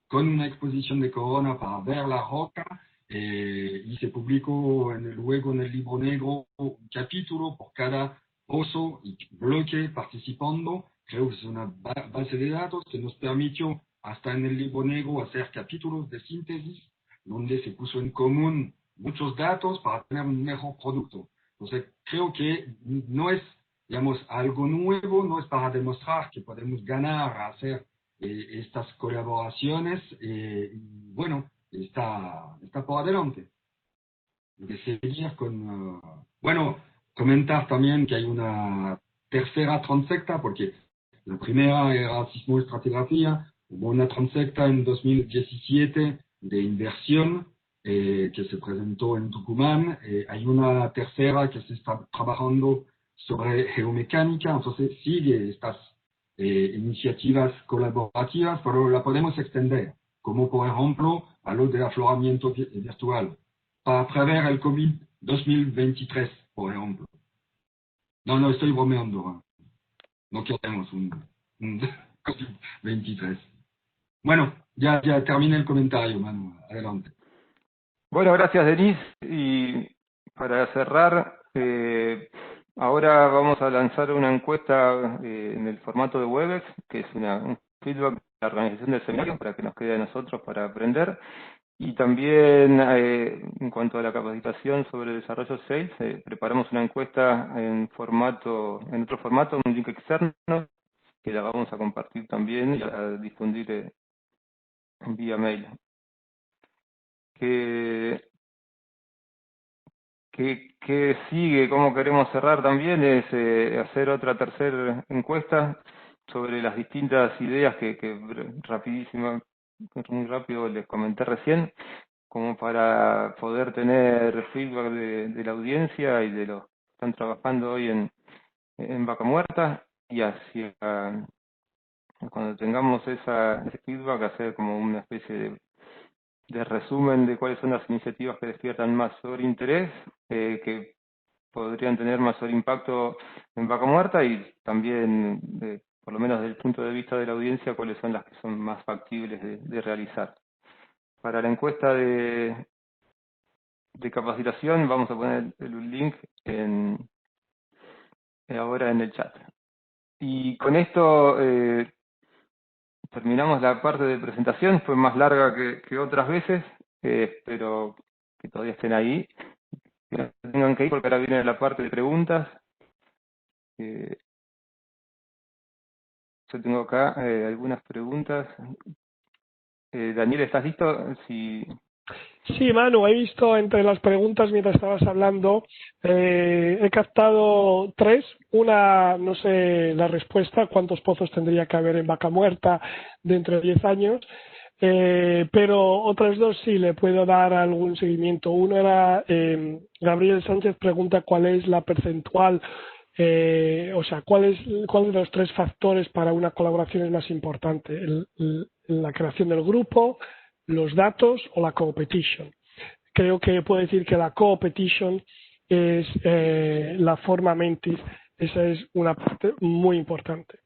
con una exposición de corona para ver la roca, y se publicó luego en el libro negro un capítulo por cada pozo y bloque participando. Creo que es una base de datos que nos permitió hasta en el libro negro hacer capítulos de síntesis donde se puso en común muchos datos para tener un mejor producto. Entonces creo que no es, digamos, algo nuevo, no es para demostrar que podemos ganar a hacer estas colaboraciones, bueno, está por adelante. De seguir con, bueno, comentar también que hay una tercera transecta, porque la primera era sismoestratigrafía, hubo una transecta en 2017 de inversión que se presentó en Tucumán, hay una tercera que se está trabajando sobre geomecánica, entonces sigue estas iniciativas colaborativas, pero la podemos extender, como por ejemplo a lo de afloramiento virtual, para prever el COVID 2023, por ejemplo. No, estoy bromeando. No queremos un COVID 23. Bueno, ya terminé el comentario, Manu. Adelante. Bueno, gracias, Denis. Y para cerrar, ahora vamos a lanzar una encuesta en el formato de Webex, que es un feedback de la organización del seminario para que nos quede a nosotros para aprender. Y también en cuanto a la capacitación sobre desarrollo Sales, preparamos una encuesta en otro formato, un link externo, que la vamos a compartir también y a difundir vía mail. ¿Qué sigue? ¿Cómo queremos cerrar también? Es hacer otra tercera encuesta sobre las distintas ideas que muy rápido les comenté recién, como para poder tener feedback de la audiencia y de los que están trabajando hoy en Vaca Muerta, y hacia cuando tengamos ese feedback hacer como una especie de resumen de cuáles son las iniciativas que despiertan mayor interés, que podrían tener mayor impacto en Vaca Muerta, y también, por lo menos desde el punto de vista de la audiencia, cuáles son las que son más factibles de realizar. Para la encuesta de capacitación vamos a poner el link ahora en el chat. Y con esto terminamos la parte de presentación. Fue más larga que otras veces, espero que todavía estén ahí, que no tengan que ir porque ahora viene la parte de preguntas. Yo tengo acá algunas preguntas. Daniel, ¿estás listo? Sí. Sí, Manu, he visto entre las preguntas mientras estabas hablando, he captado 3. Una, no sé la respuesta, cuántos pozos tendría que haber en Vaca Muerta dentro de 10 años. pero otras dos sí le puedo dar algún seguimiento. Uno era, Gabriel Sánchez pregunta cuál es la percentual, o sea, cuál de los tres factores para una colaboración es más importante, la creación del grupo, los datos o la competition. Creo que puedo decir que la competition es la forma mentis, esa es una parte muy importante.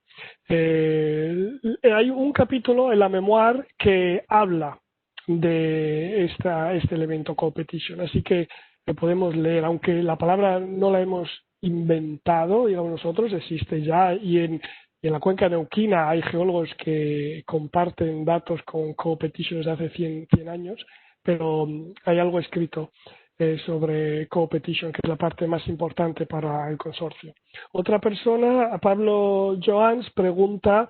Hay un capítulo en la memoir que habla de este elemento competition, así que lo podemos leer, aunque la palabra no la hemos inventado, digamos nosotros, existe ya, y en la cuenca neuquina hay geólogos que comparten datos con competition desde hace 100 años, pero hay algo escrito sobre competition, que es la parte más importante para el consorcio. Otra persona, Pablo Joans, pregunta,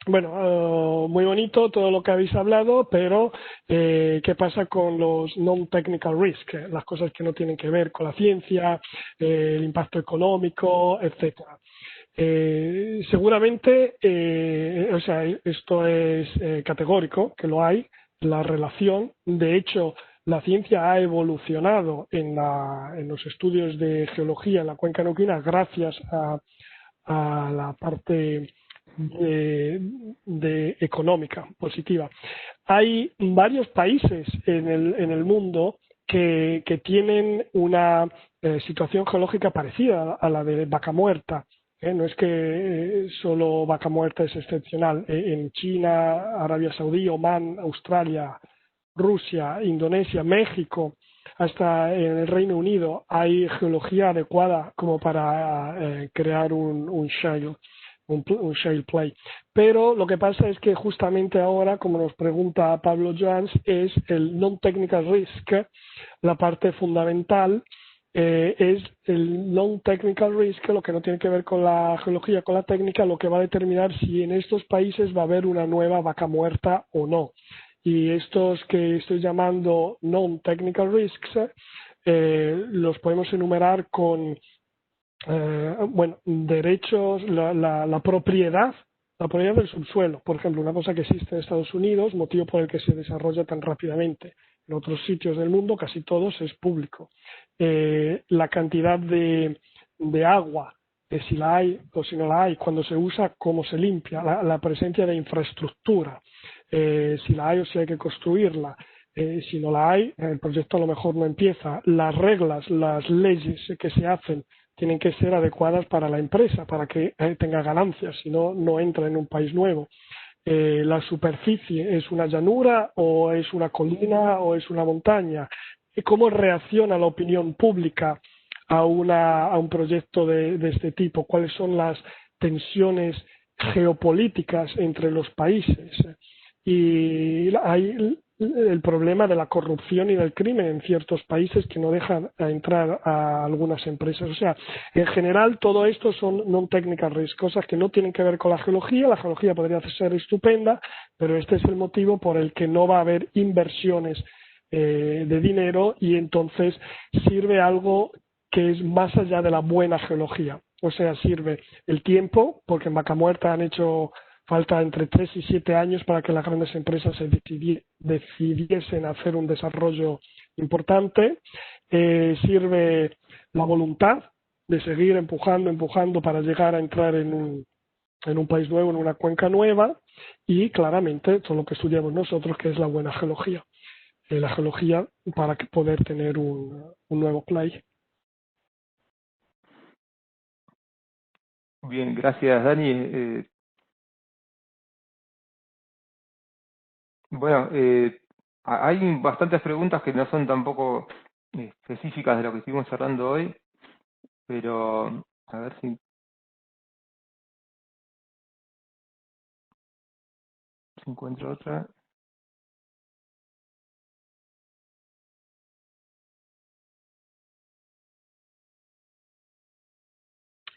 bueno, muy bonito todo lo que habéis hablado, pero ¿qué pasa con los non-technical risks? Las cosas que no tienen que ver con la ciencia, el impacto económico, etcétera. Seguramente, o sea, esto es categórico, que lo hay, la relación. De hecho, la ciencia ha evolucionado en los estudios de geología en la cuenca neuquina gracias a la parte de económica positiva. Hay varios países en el mundo que tienen una situación geológica parecida a la de Vaca Muerta. No es que solo Vaca Muerta es excepcional. En China, Arabia Saudí, Omán, Australia, Rusia, Indonesia, México, hasta en el Reino Unido hay geología adecuada como para crear un shale play. Pero lo que pasa es que justamente ahora, como nos pregunta Pablo Joans, es el non-technical risk, la parte fundamental. Es el non-technical risk, lo que no tiene que ver con la geología, con la técnica, lo que va a determinar si en estos países va a haber una nueva Vaca Muerta o no. Y estos que estoy llamando non-technical risks los podemos enumerar con bueno, derechos, la propiedad del subsuelo, por ejemplo, una cosa que existe en Estados Unidos, motivo por el que se desarrolla tan rápidamente. En otros sitios del mundo, casi todos, es público. La cantidad de agua, si la hay o si no la hay, cuando se usa, cómo se limpia, la presencia de infraestructura, si la hay o si hay que construirla. Si no la hay, el proyecto a lo mejor no empieza. Las reglas, las leyes que se hacen tienen que ser adecuadas para la empresa, para que tenga ganancias, si no, no entra en un país nuevo. La superficie es una llanura o es una colina o es una montaña. ¿Cómo reacciona la opinión pública a un proyecto de este tipo? ¿Cuáles son las tensiones geopolíticas entre los países? Y hay el problema de la corrupción y del crimen en ciertos países que no dejan entrar a algunas empresas. O sea, en general todo esto son non-technical risks, cosas que no tienen que ver con la geología. La geología podría ser estupenda, pero este es el motivo por el que no va a haber inversiones de dinero, y entonces sirve algo que es más allá de la buena geología. O sea, sirve el tiempo, porque en Vaca Muerta han hecho falta entre 3 y 7 años para que las grandes empresas se decidiesen hacer un desarrollo importante. Sirve la voluntad de seguir empujando para llegar a entrar en un país nuevo, en una cuenca nueva, y claramente todo lo que estudiamos nosotros, que es la buena geología. La geología para poder tener un nuevo play. Bien, gracias Dani. Bueno, hay bastantes preguntas que no son tampoco específicas de lo que estuvimos charlando hoy, pero a ver si encuentro otra.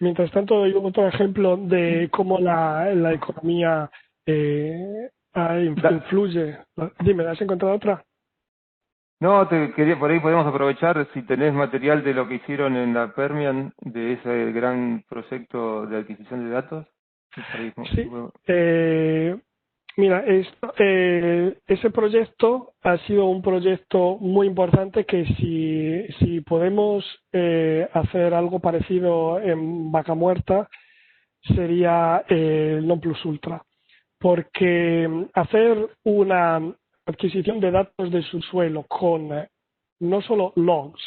Mientras tanto, doy otro ejemplo de cómo la economía influye. Dime, ¿has encontrado otra? No, por ahí podemos aprovechar si tenés material de lo que hicieron en la Permian, de ese gran proyecto de adquisición de datos. Sí. Mira, ese proyecto ha sido un proyecto muy importante que si podemos hacer algo parecido en Vaca Muerta sería el non plus ultra, porque hacer una adquisición de datos de subsuelo con no solo logs,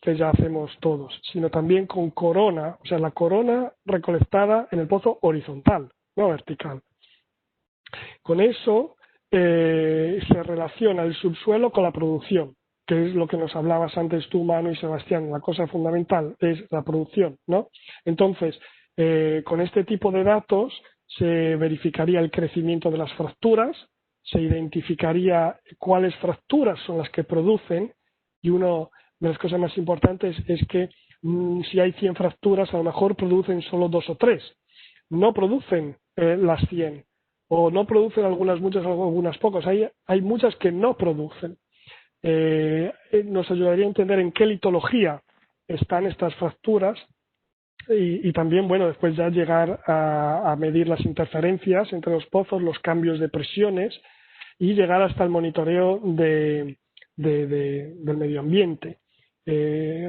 que ya hacemos todos, sino también con corona, o sea, la corona recolectada en el pozo horizontal, no vertical. Con eso se relaciona el subsuelo con la producción, que es lo que nos hablabas antes tú, Manu y Sebastián. La cosa fundamental es la producción, ¿no? Entonces, con este tipo de datos se verificaría el crecimiento de las fracturas, se identificaría cuáles fracturas son las que producen, y una de las cosas más importantes es que si hay 100 fracturas, a lo mejor producen solo 2 o 3, no producen las 100, o no producen algunas muchas o algunas pocas. Hay muchas que no producen. Nos ayudaría a entender en qué litología están estas fracturas y también, bueno, después ya llegar a medir las interferencias entre los pozos, los cambios de presiones y llegar hasta el monitoreo del medio ambiente.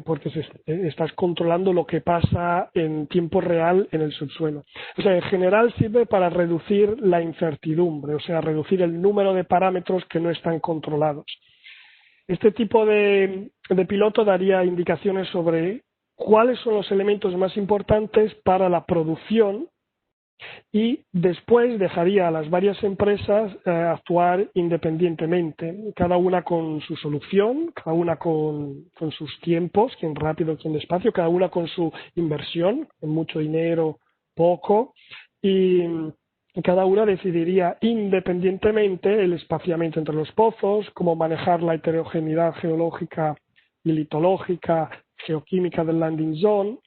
Porque estás controlando lo que pasa en tiempo real en el subsuelo. O sea, en general sirve para reducir la incertidumbre, o sea, reducir el número de parámetros que no están controlados. Este tipo de piloto daría indicaciones sobre cuáles son los elementos más importantes para la producción y después dejaría a las varias empresas actuar independientemente, cada una con su solución, cada una con sus tiempos, quién rápido, quién despacio, cada una con su inversión, en mucho dinero, poco, y cada una decidiría independientemente el espaciamiento entre los pozos, cómo manejar la heterogeneidad geológica y litológica, geoquímica del landing zone,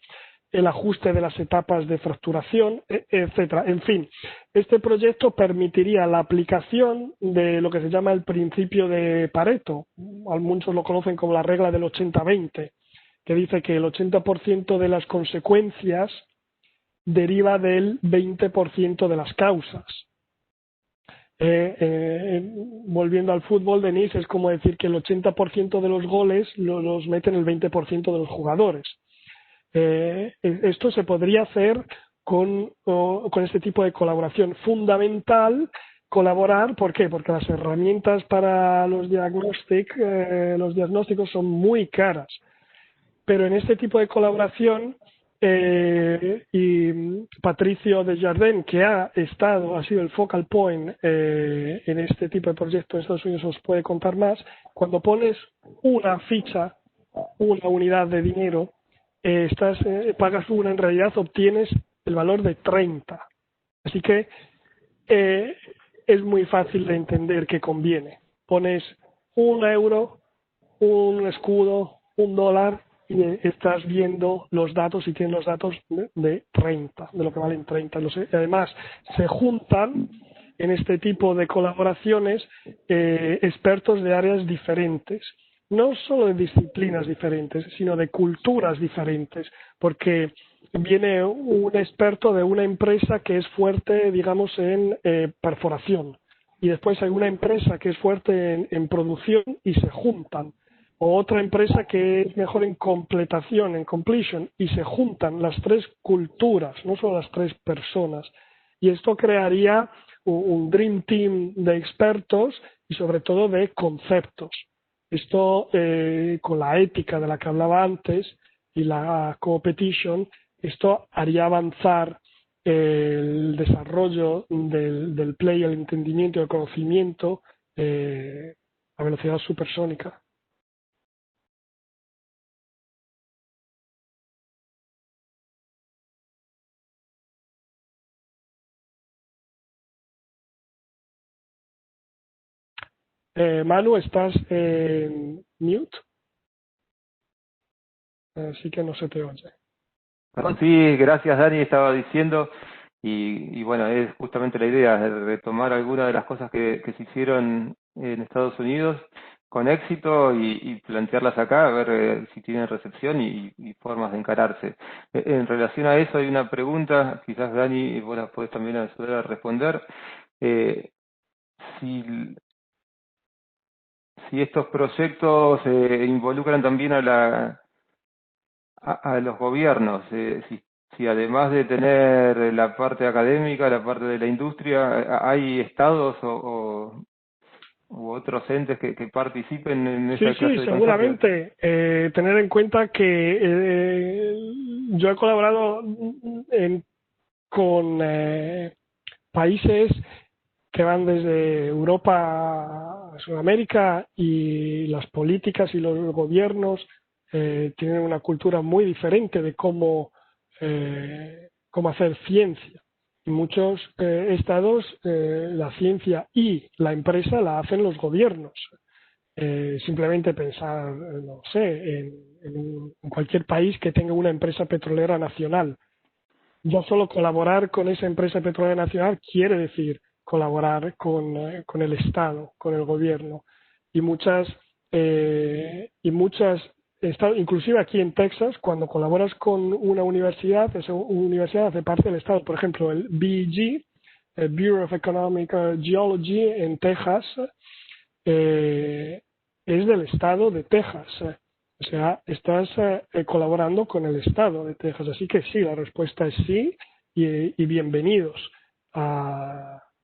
el ajuste de las etapas de fracturación, etcétera. En fin, este proyecto permitiría la aplicación de lo que se llama el principio de Pareto. Muchos lo conocen como la regla del 80-20, que dice que el 80% de las consecuencias deriva del 20% de las causas. Volviendo al fútbol, Denis, es como decir que el 80% de los goles los meten el 20% de los jugadores. Esto se podría hacer con este tipo de colaboración. Fundamental colaborar, ¿por qué? Porque las herramientas para los diagnósticos son muy caras. Pero en este tipo de colaboración, y Patricio Desjardins, que ha sido el focal point en este tipo de proyectos en Estados Unidos, os puede contar más. Cuando pones una ficha, una unidad de dinero, pagas una, en realidad obtienes el valor de 30. Así que es muy fácil de entender que conviene. Pones €1, un escudo, $1 y estás viendo los datos y tienes los datos de 30, de lo que valen 30. Además, se juntan en este tipo de colaboraciones expertos de áreas diferentes, no solo de disciplinas diferentes, sino de culturas diferentes, porque viene un experto de una empresa que es fuerte, digamos, en perforación, y después hay una empresa que es fuerte en producción y se juntan, o otra empresa que es mejor en completación, en completion, y se juntan las tres culturas, no solo las tres personas, y esto crearía un dream team de expertos y sobre todo de conceptos. Esto, con la ética de la que hablaba antes y la competition, esto haría avanzar el desarrollo del play, el entendimiento y el conocimiento a velocidad supersónica. Manu, estás en mute, así que no se te oye. Sí, gracias Dani, estaba diciendo, y bueno, es justamente la idea de retomar algunas de las cosas que se hicieron en Estados Unidos con éxito y plantearlas acá, a ver si tienen recepción y formas de encararse. En relación a eso hay una pregunta, quizás Dani, vos la podés también ayudar a responder. si, si estos proyectos involucran también a los gobiernos, si además de tener la parte académica, la parte de la industria, hay estados u otros entes que participen en Sí, esa clase sí, de consorcios. seguramente. Tener en cuenta que yo he colaborado con países que van desde Europa a Sudamérica, y las políticas y los gobiernos tienen una cultura muy diferente de cómo hacer ciencia. En muchos estados la ciencia y la empresa la hacen los gobiernos. Simplemente pensar, no sé, en cualquier país que tenga una empresa petrolera nacional. Ya solo colaborar con esa empresa petrolera nacional quiere decir colaborar con el Estado, con el gobierno. Y muchas, inclusive aquí en Texas, cuando colaboras con una universidad, esa universidad hace parte del Estado. Por ejemplo, el BEG, el Bureau of Economic Geology en Texas, es del Estado de Texas. O sea, estás colaborando con el Estado de Texas. Así que sí, la respuesta es sí, y bienvenidos.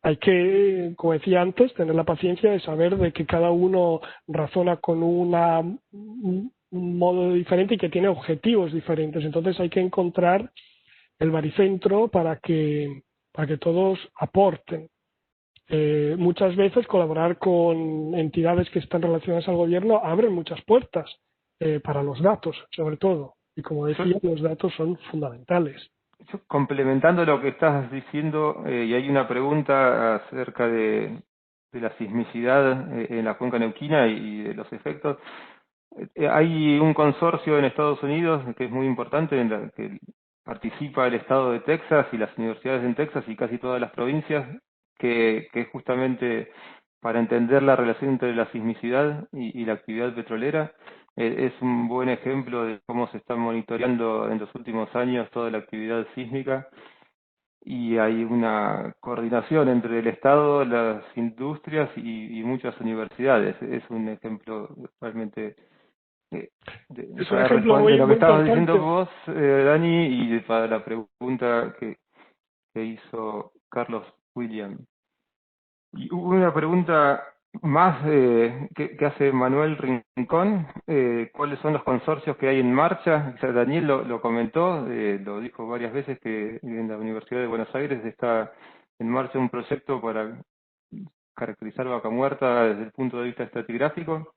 Hay que, como decía antes, tener la paciencia de saber de que cada uno razona con un modo diferente y que tiene objetivos diferentes. Entonces hay que encontrar el baricentro para que todos aporten. Muchas veces colaborar con entidades que están relacionadas al gobierno abre muchas puertas para los datos, sobre todo. Y como decía, los datos son fundamentales. Complementando lo que estás diciendo, y hay una pregunta acerca de la sismicidad en la cuenca neuquina y de los efectos. Hay un consorcio en Estados Unidos que es muy importante, en la que participa el estado de Texas y las universidades en Texas y casi todas las provincias, que es justamente para entender la relación entre la sismicidad y la actividad petrolera. Es un buen ejemplo de cómo se está monitoreando en los últimos años toda la actividad sísmica, y hay una coordinación entre el Estado, las industrias y muchas universidades. Es un ejemplo realmente Es un para ejemplo responder de muy, lo que muy estabas diciendo importante. vos, Dani, y para la pregunta que hizo Carlos William. Y hubo una pregunta más que hace Manuel Rincón. ¿Cuáles son los consorcios que hay en marcha? O sea, Daniel lo comentó, lo dijo varias veces, que en la Universidad de Buenos Aires está en marcha un proyecto para caracterizar Vaca Muerta desde el punto de vista estratigráfico.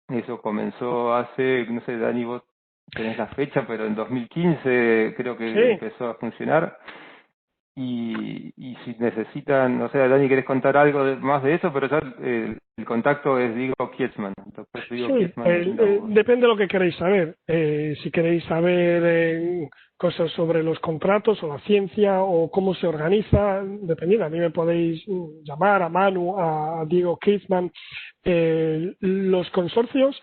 Eso comenzó hace, no sé, Dani, vos tenés la fecha, pero en 2015 creo que Sí. empezó a funcionar. Y si necesitan, no sé, Dani, ¿querés contar algo más de eso? Pero ya el contacto es Diego Kietzman. Doctor Diego Sí, Kietzman de Linares. depende de lo que queréis saber. Si queréis saber cosas sobre los contratos o la ciencia o cómo se organiza, dependiendo. A mí me podéis llamar, a Manu, a Diego Kitzman. Los consorcios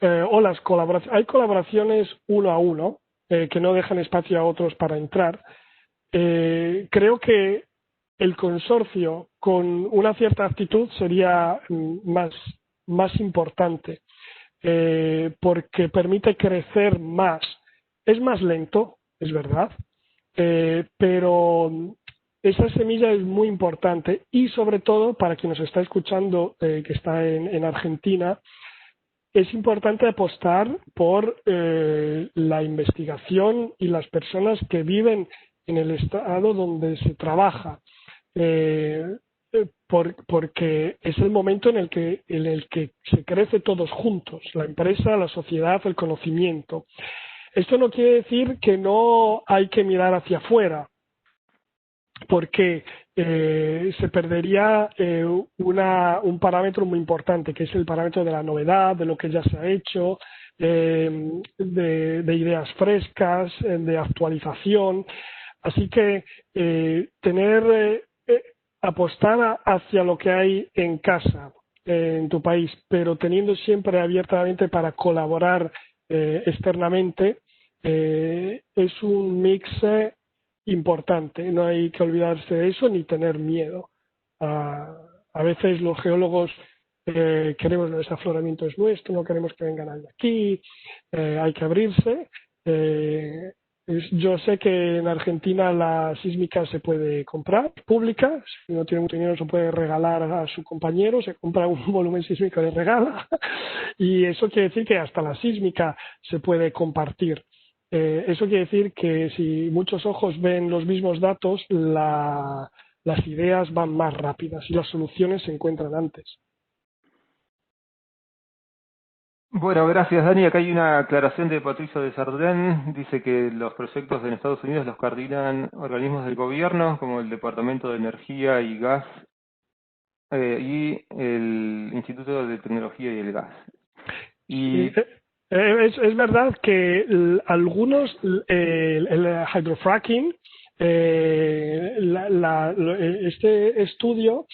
o las colaboraciones, hay colaboraciones uno a uno que no dejan espacio a otros para entrar. Creo que el consorcio con una cierta actitud sería más importante, porque permite crecer más. Es más lento, es verdad, pero esa semilla es muy importante, y sobre todo para quien nos está escuchando que está en Argentina, es importante apostar por la investigación y las personas que viven en el estado donde se trabaja. Porque es el momento en el que se crece todos juntos, la empresa, la sociedad, el conocimiento. Esto no quiere decir que no hay que mirar hacia afuera, porque se perdería un parámetro muy importante, que es el parámetro de la novedad, de lo que ya se ha hecho, de ideas frescas, de actualización. Así que apostar hacia lo que hay en casa, en tu país, pero teniendo siempre abiertamente para colaborar externamente, es un mix importante. No hay que olvidarse de eso ni tener miedo A veces los geólogos queremos el desafloramiento es nuestro, no queremos que vengan de aquí, hay que abrirse. Yo sé que en Argentina la sísmica se puede comprar, pública, si no tiene mucho dinero se puede regalar a su compañero, se compra un volumen sísmico y le regala, y eso quiere decir que hasta la sísmica se puede compartir. Eso quiere decir que si muchos ojos ven los mismos datos, las ideas van más rápidas y las soluciones se encuentran antes. Bueno, gracias Dani. Acá hay una aclaración de Patricio de Sardén. Dice que los proyectos en Estados Unidos los coordinan organismos del gobierno, como el Departamento de Energía y Gas y el Instituto de Tecnología y el Gas. Y es verdad que algunos, el hydrofracking, este estudio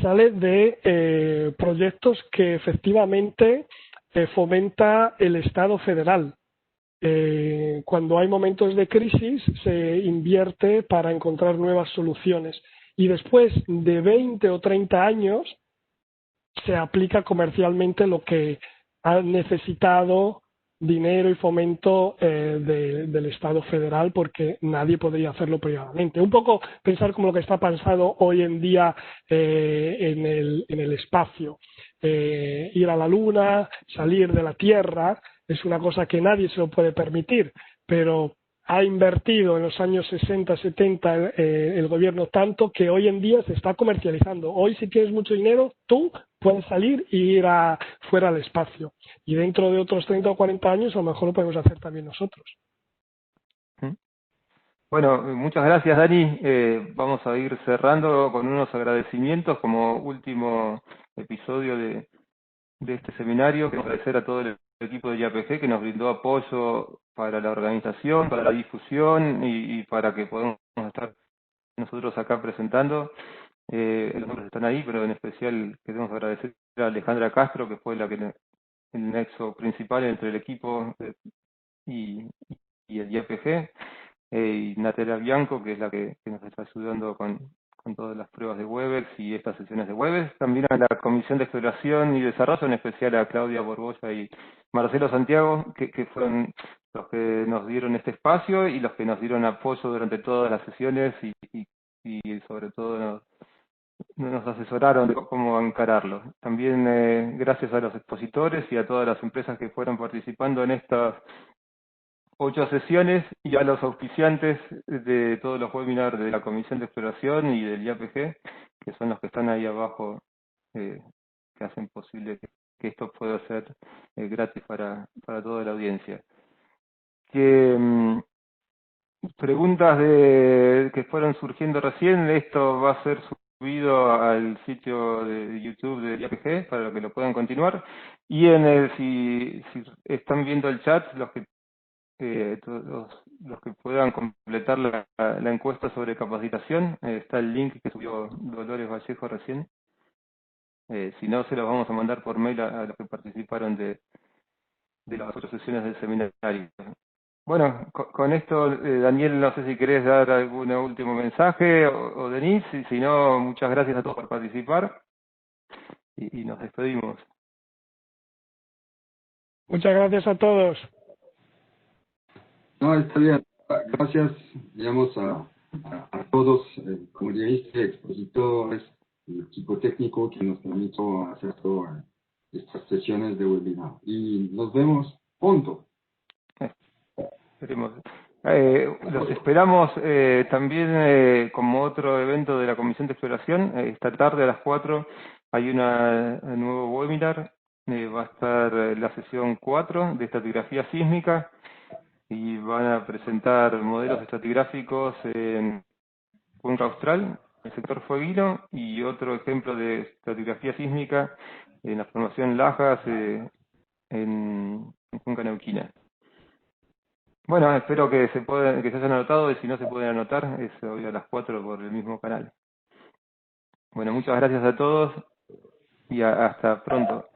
sale de proyectos que efectivamente fomenta el Estado federal. Cuando hay momentos de crisis se invierte para encontrar nuevas soluciones y después de 20 o 30 años se aplica comercialmente lo que ha necesitado dinero y fomento del Estado federal porque nadie podría hacerlo privadamente. Un poco pensar como lo que está pasando hoy en día en el espacio. Ir a la Luna, salir de la Tierra, es una cosa que nadie se lo puede permitir, pero ha invertido en los años 60, 70 el gobierno tanto que hoy en día se está comercializando. Hoy si tienes mucho dinero, tú puedes salir y ir fuera al espacio. Y dentro de otros 30 o 40 años a lo mejor lo podemos hacer también nosotros. Bueno, muchas gracias Dani. Vamos a ir cerrando con unos agradecimientos como último episodio de este seminario. Quiero agradecer a todo el equipo de IAPG que nos brindó apoyo para la organización, para la difusión y para que podamos estar nosotros acá presentando. Los nombres están ahí, pero en especial queremos agradecer a Alejandra Castro, que fue el nexo principal entre el equipo y el IAPG, y Natalia Bianco, que es la que nos está ayudando con todas las pruebas de Webex y estas sesiones de Webex. También a la Comisión de Exploración y Desarrollo, en especial a Claudia Borbolla y Marcelo Santiago, que fueron los que nos dieron este espacio y los que nos dieron apoyo durante todas las sesiones y sobre todo nos asesoraron de cómo encararlo. También gracias a los expositores y a todas las empresas que fueron participando en estas 8 sesiones y a los auspiciantes de todos los webinars de la Comisión de Exploración y del IAPG, que son los que están ahí abajo, que hacen posible que esto pueda ser gratis para toda la audiencia. Preguntas que fueron surgiendo recién, esto va a ser subido al sitio de YouTube del IAPG para que lo puedan continuar. Y si están viendo el chat, todos los que puedan completar la encuesta sobre capacitación, está el link que subió Dolores Vallejo recién. Si no, se los vamos a mandar por mail a los que participaron de las otras sesiones del seminario. Bueno, con esto, Daniel, no sé si querés dar algún último mensaje, o Denise, y si no, muchas gracias a todos por participar, y nos despedimos. Muchas gracias a todos. No, está bien. Gracias, digamos, a todos, como ya viste, expositores, el equipo técnico que nos permitió hacer todas estas sesiones de webinar. Y nos vemos pronto. Esperemos. Los esperamos también como otro evento de la Comisión de Exploración. Esta tarde a las 4 hay un nuevo webinar. Va a estar la sesión 4 de estratigrafía sísmica y van a presentar modelos estratigráficos en Cuenca Austral, el sector fueguino, y otro ejemplo de estratigrafía sísmica en la formación Lajas en Cuenca Neuquina. Bueno, espero que se hayan anotado, y si no se pueden anotar, es hoy a las 4 por el mismo canal. Bueno, muchas gracias a todos y hasta pronto.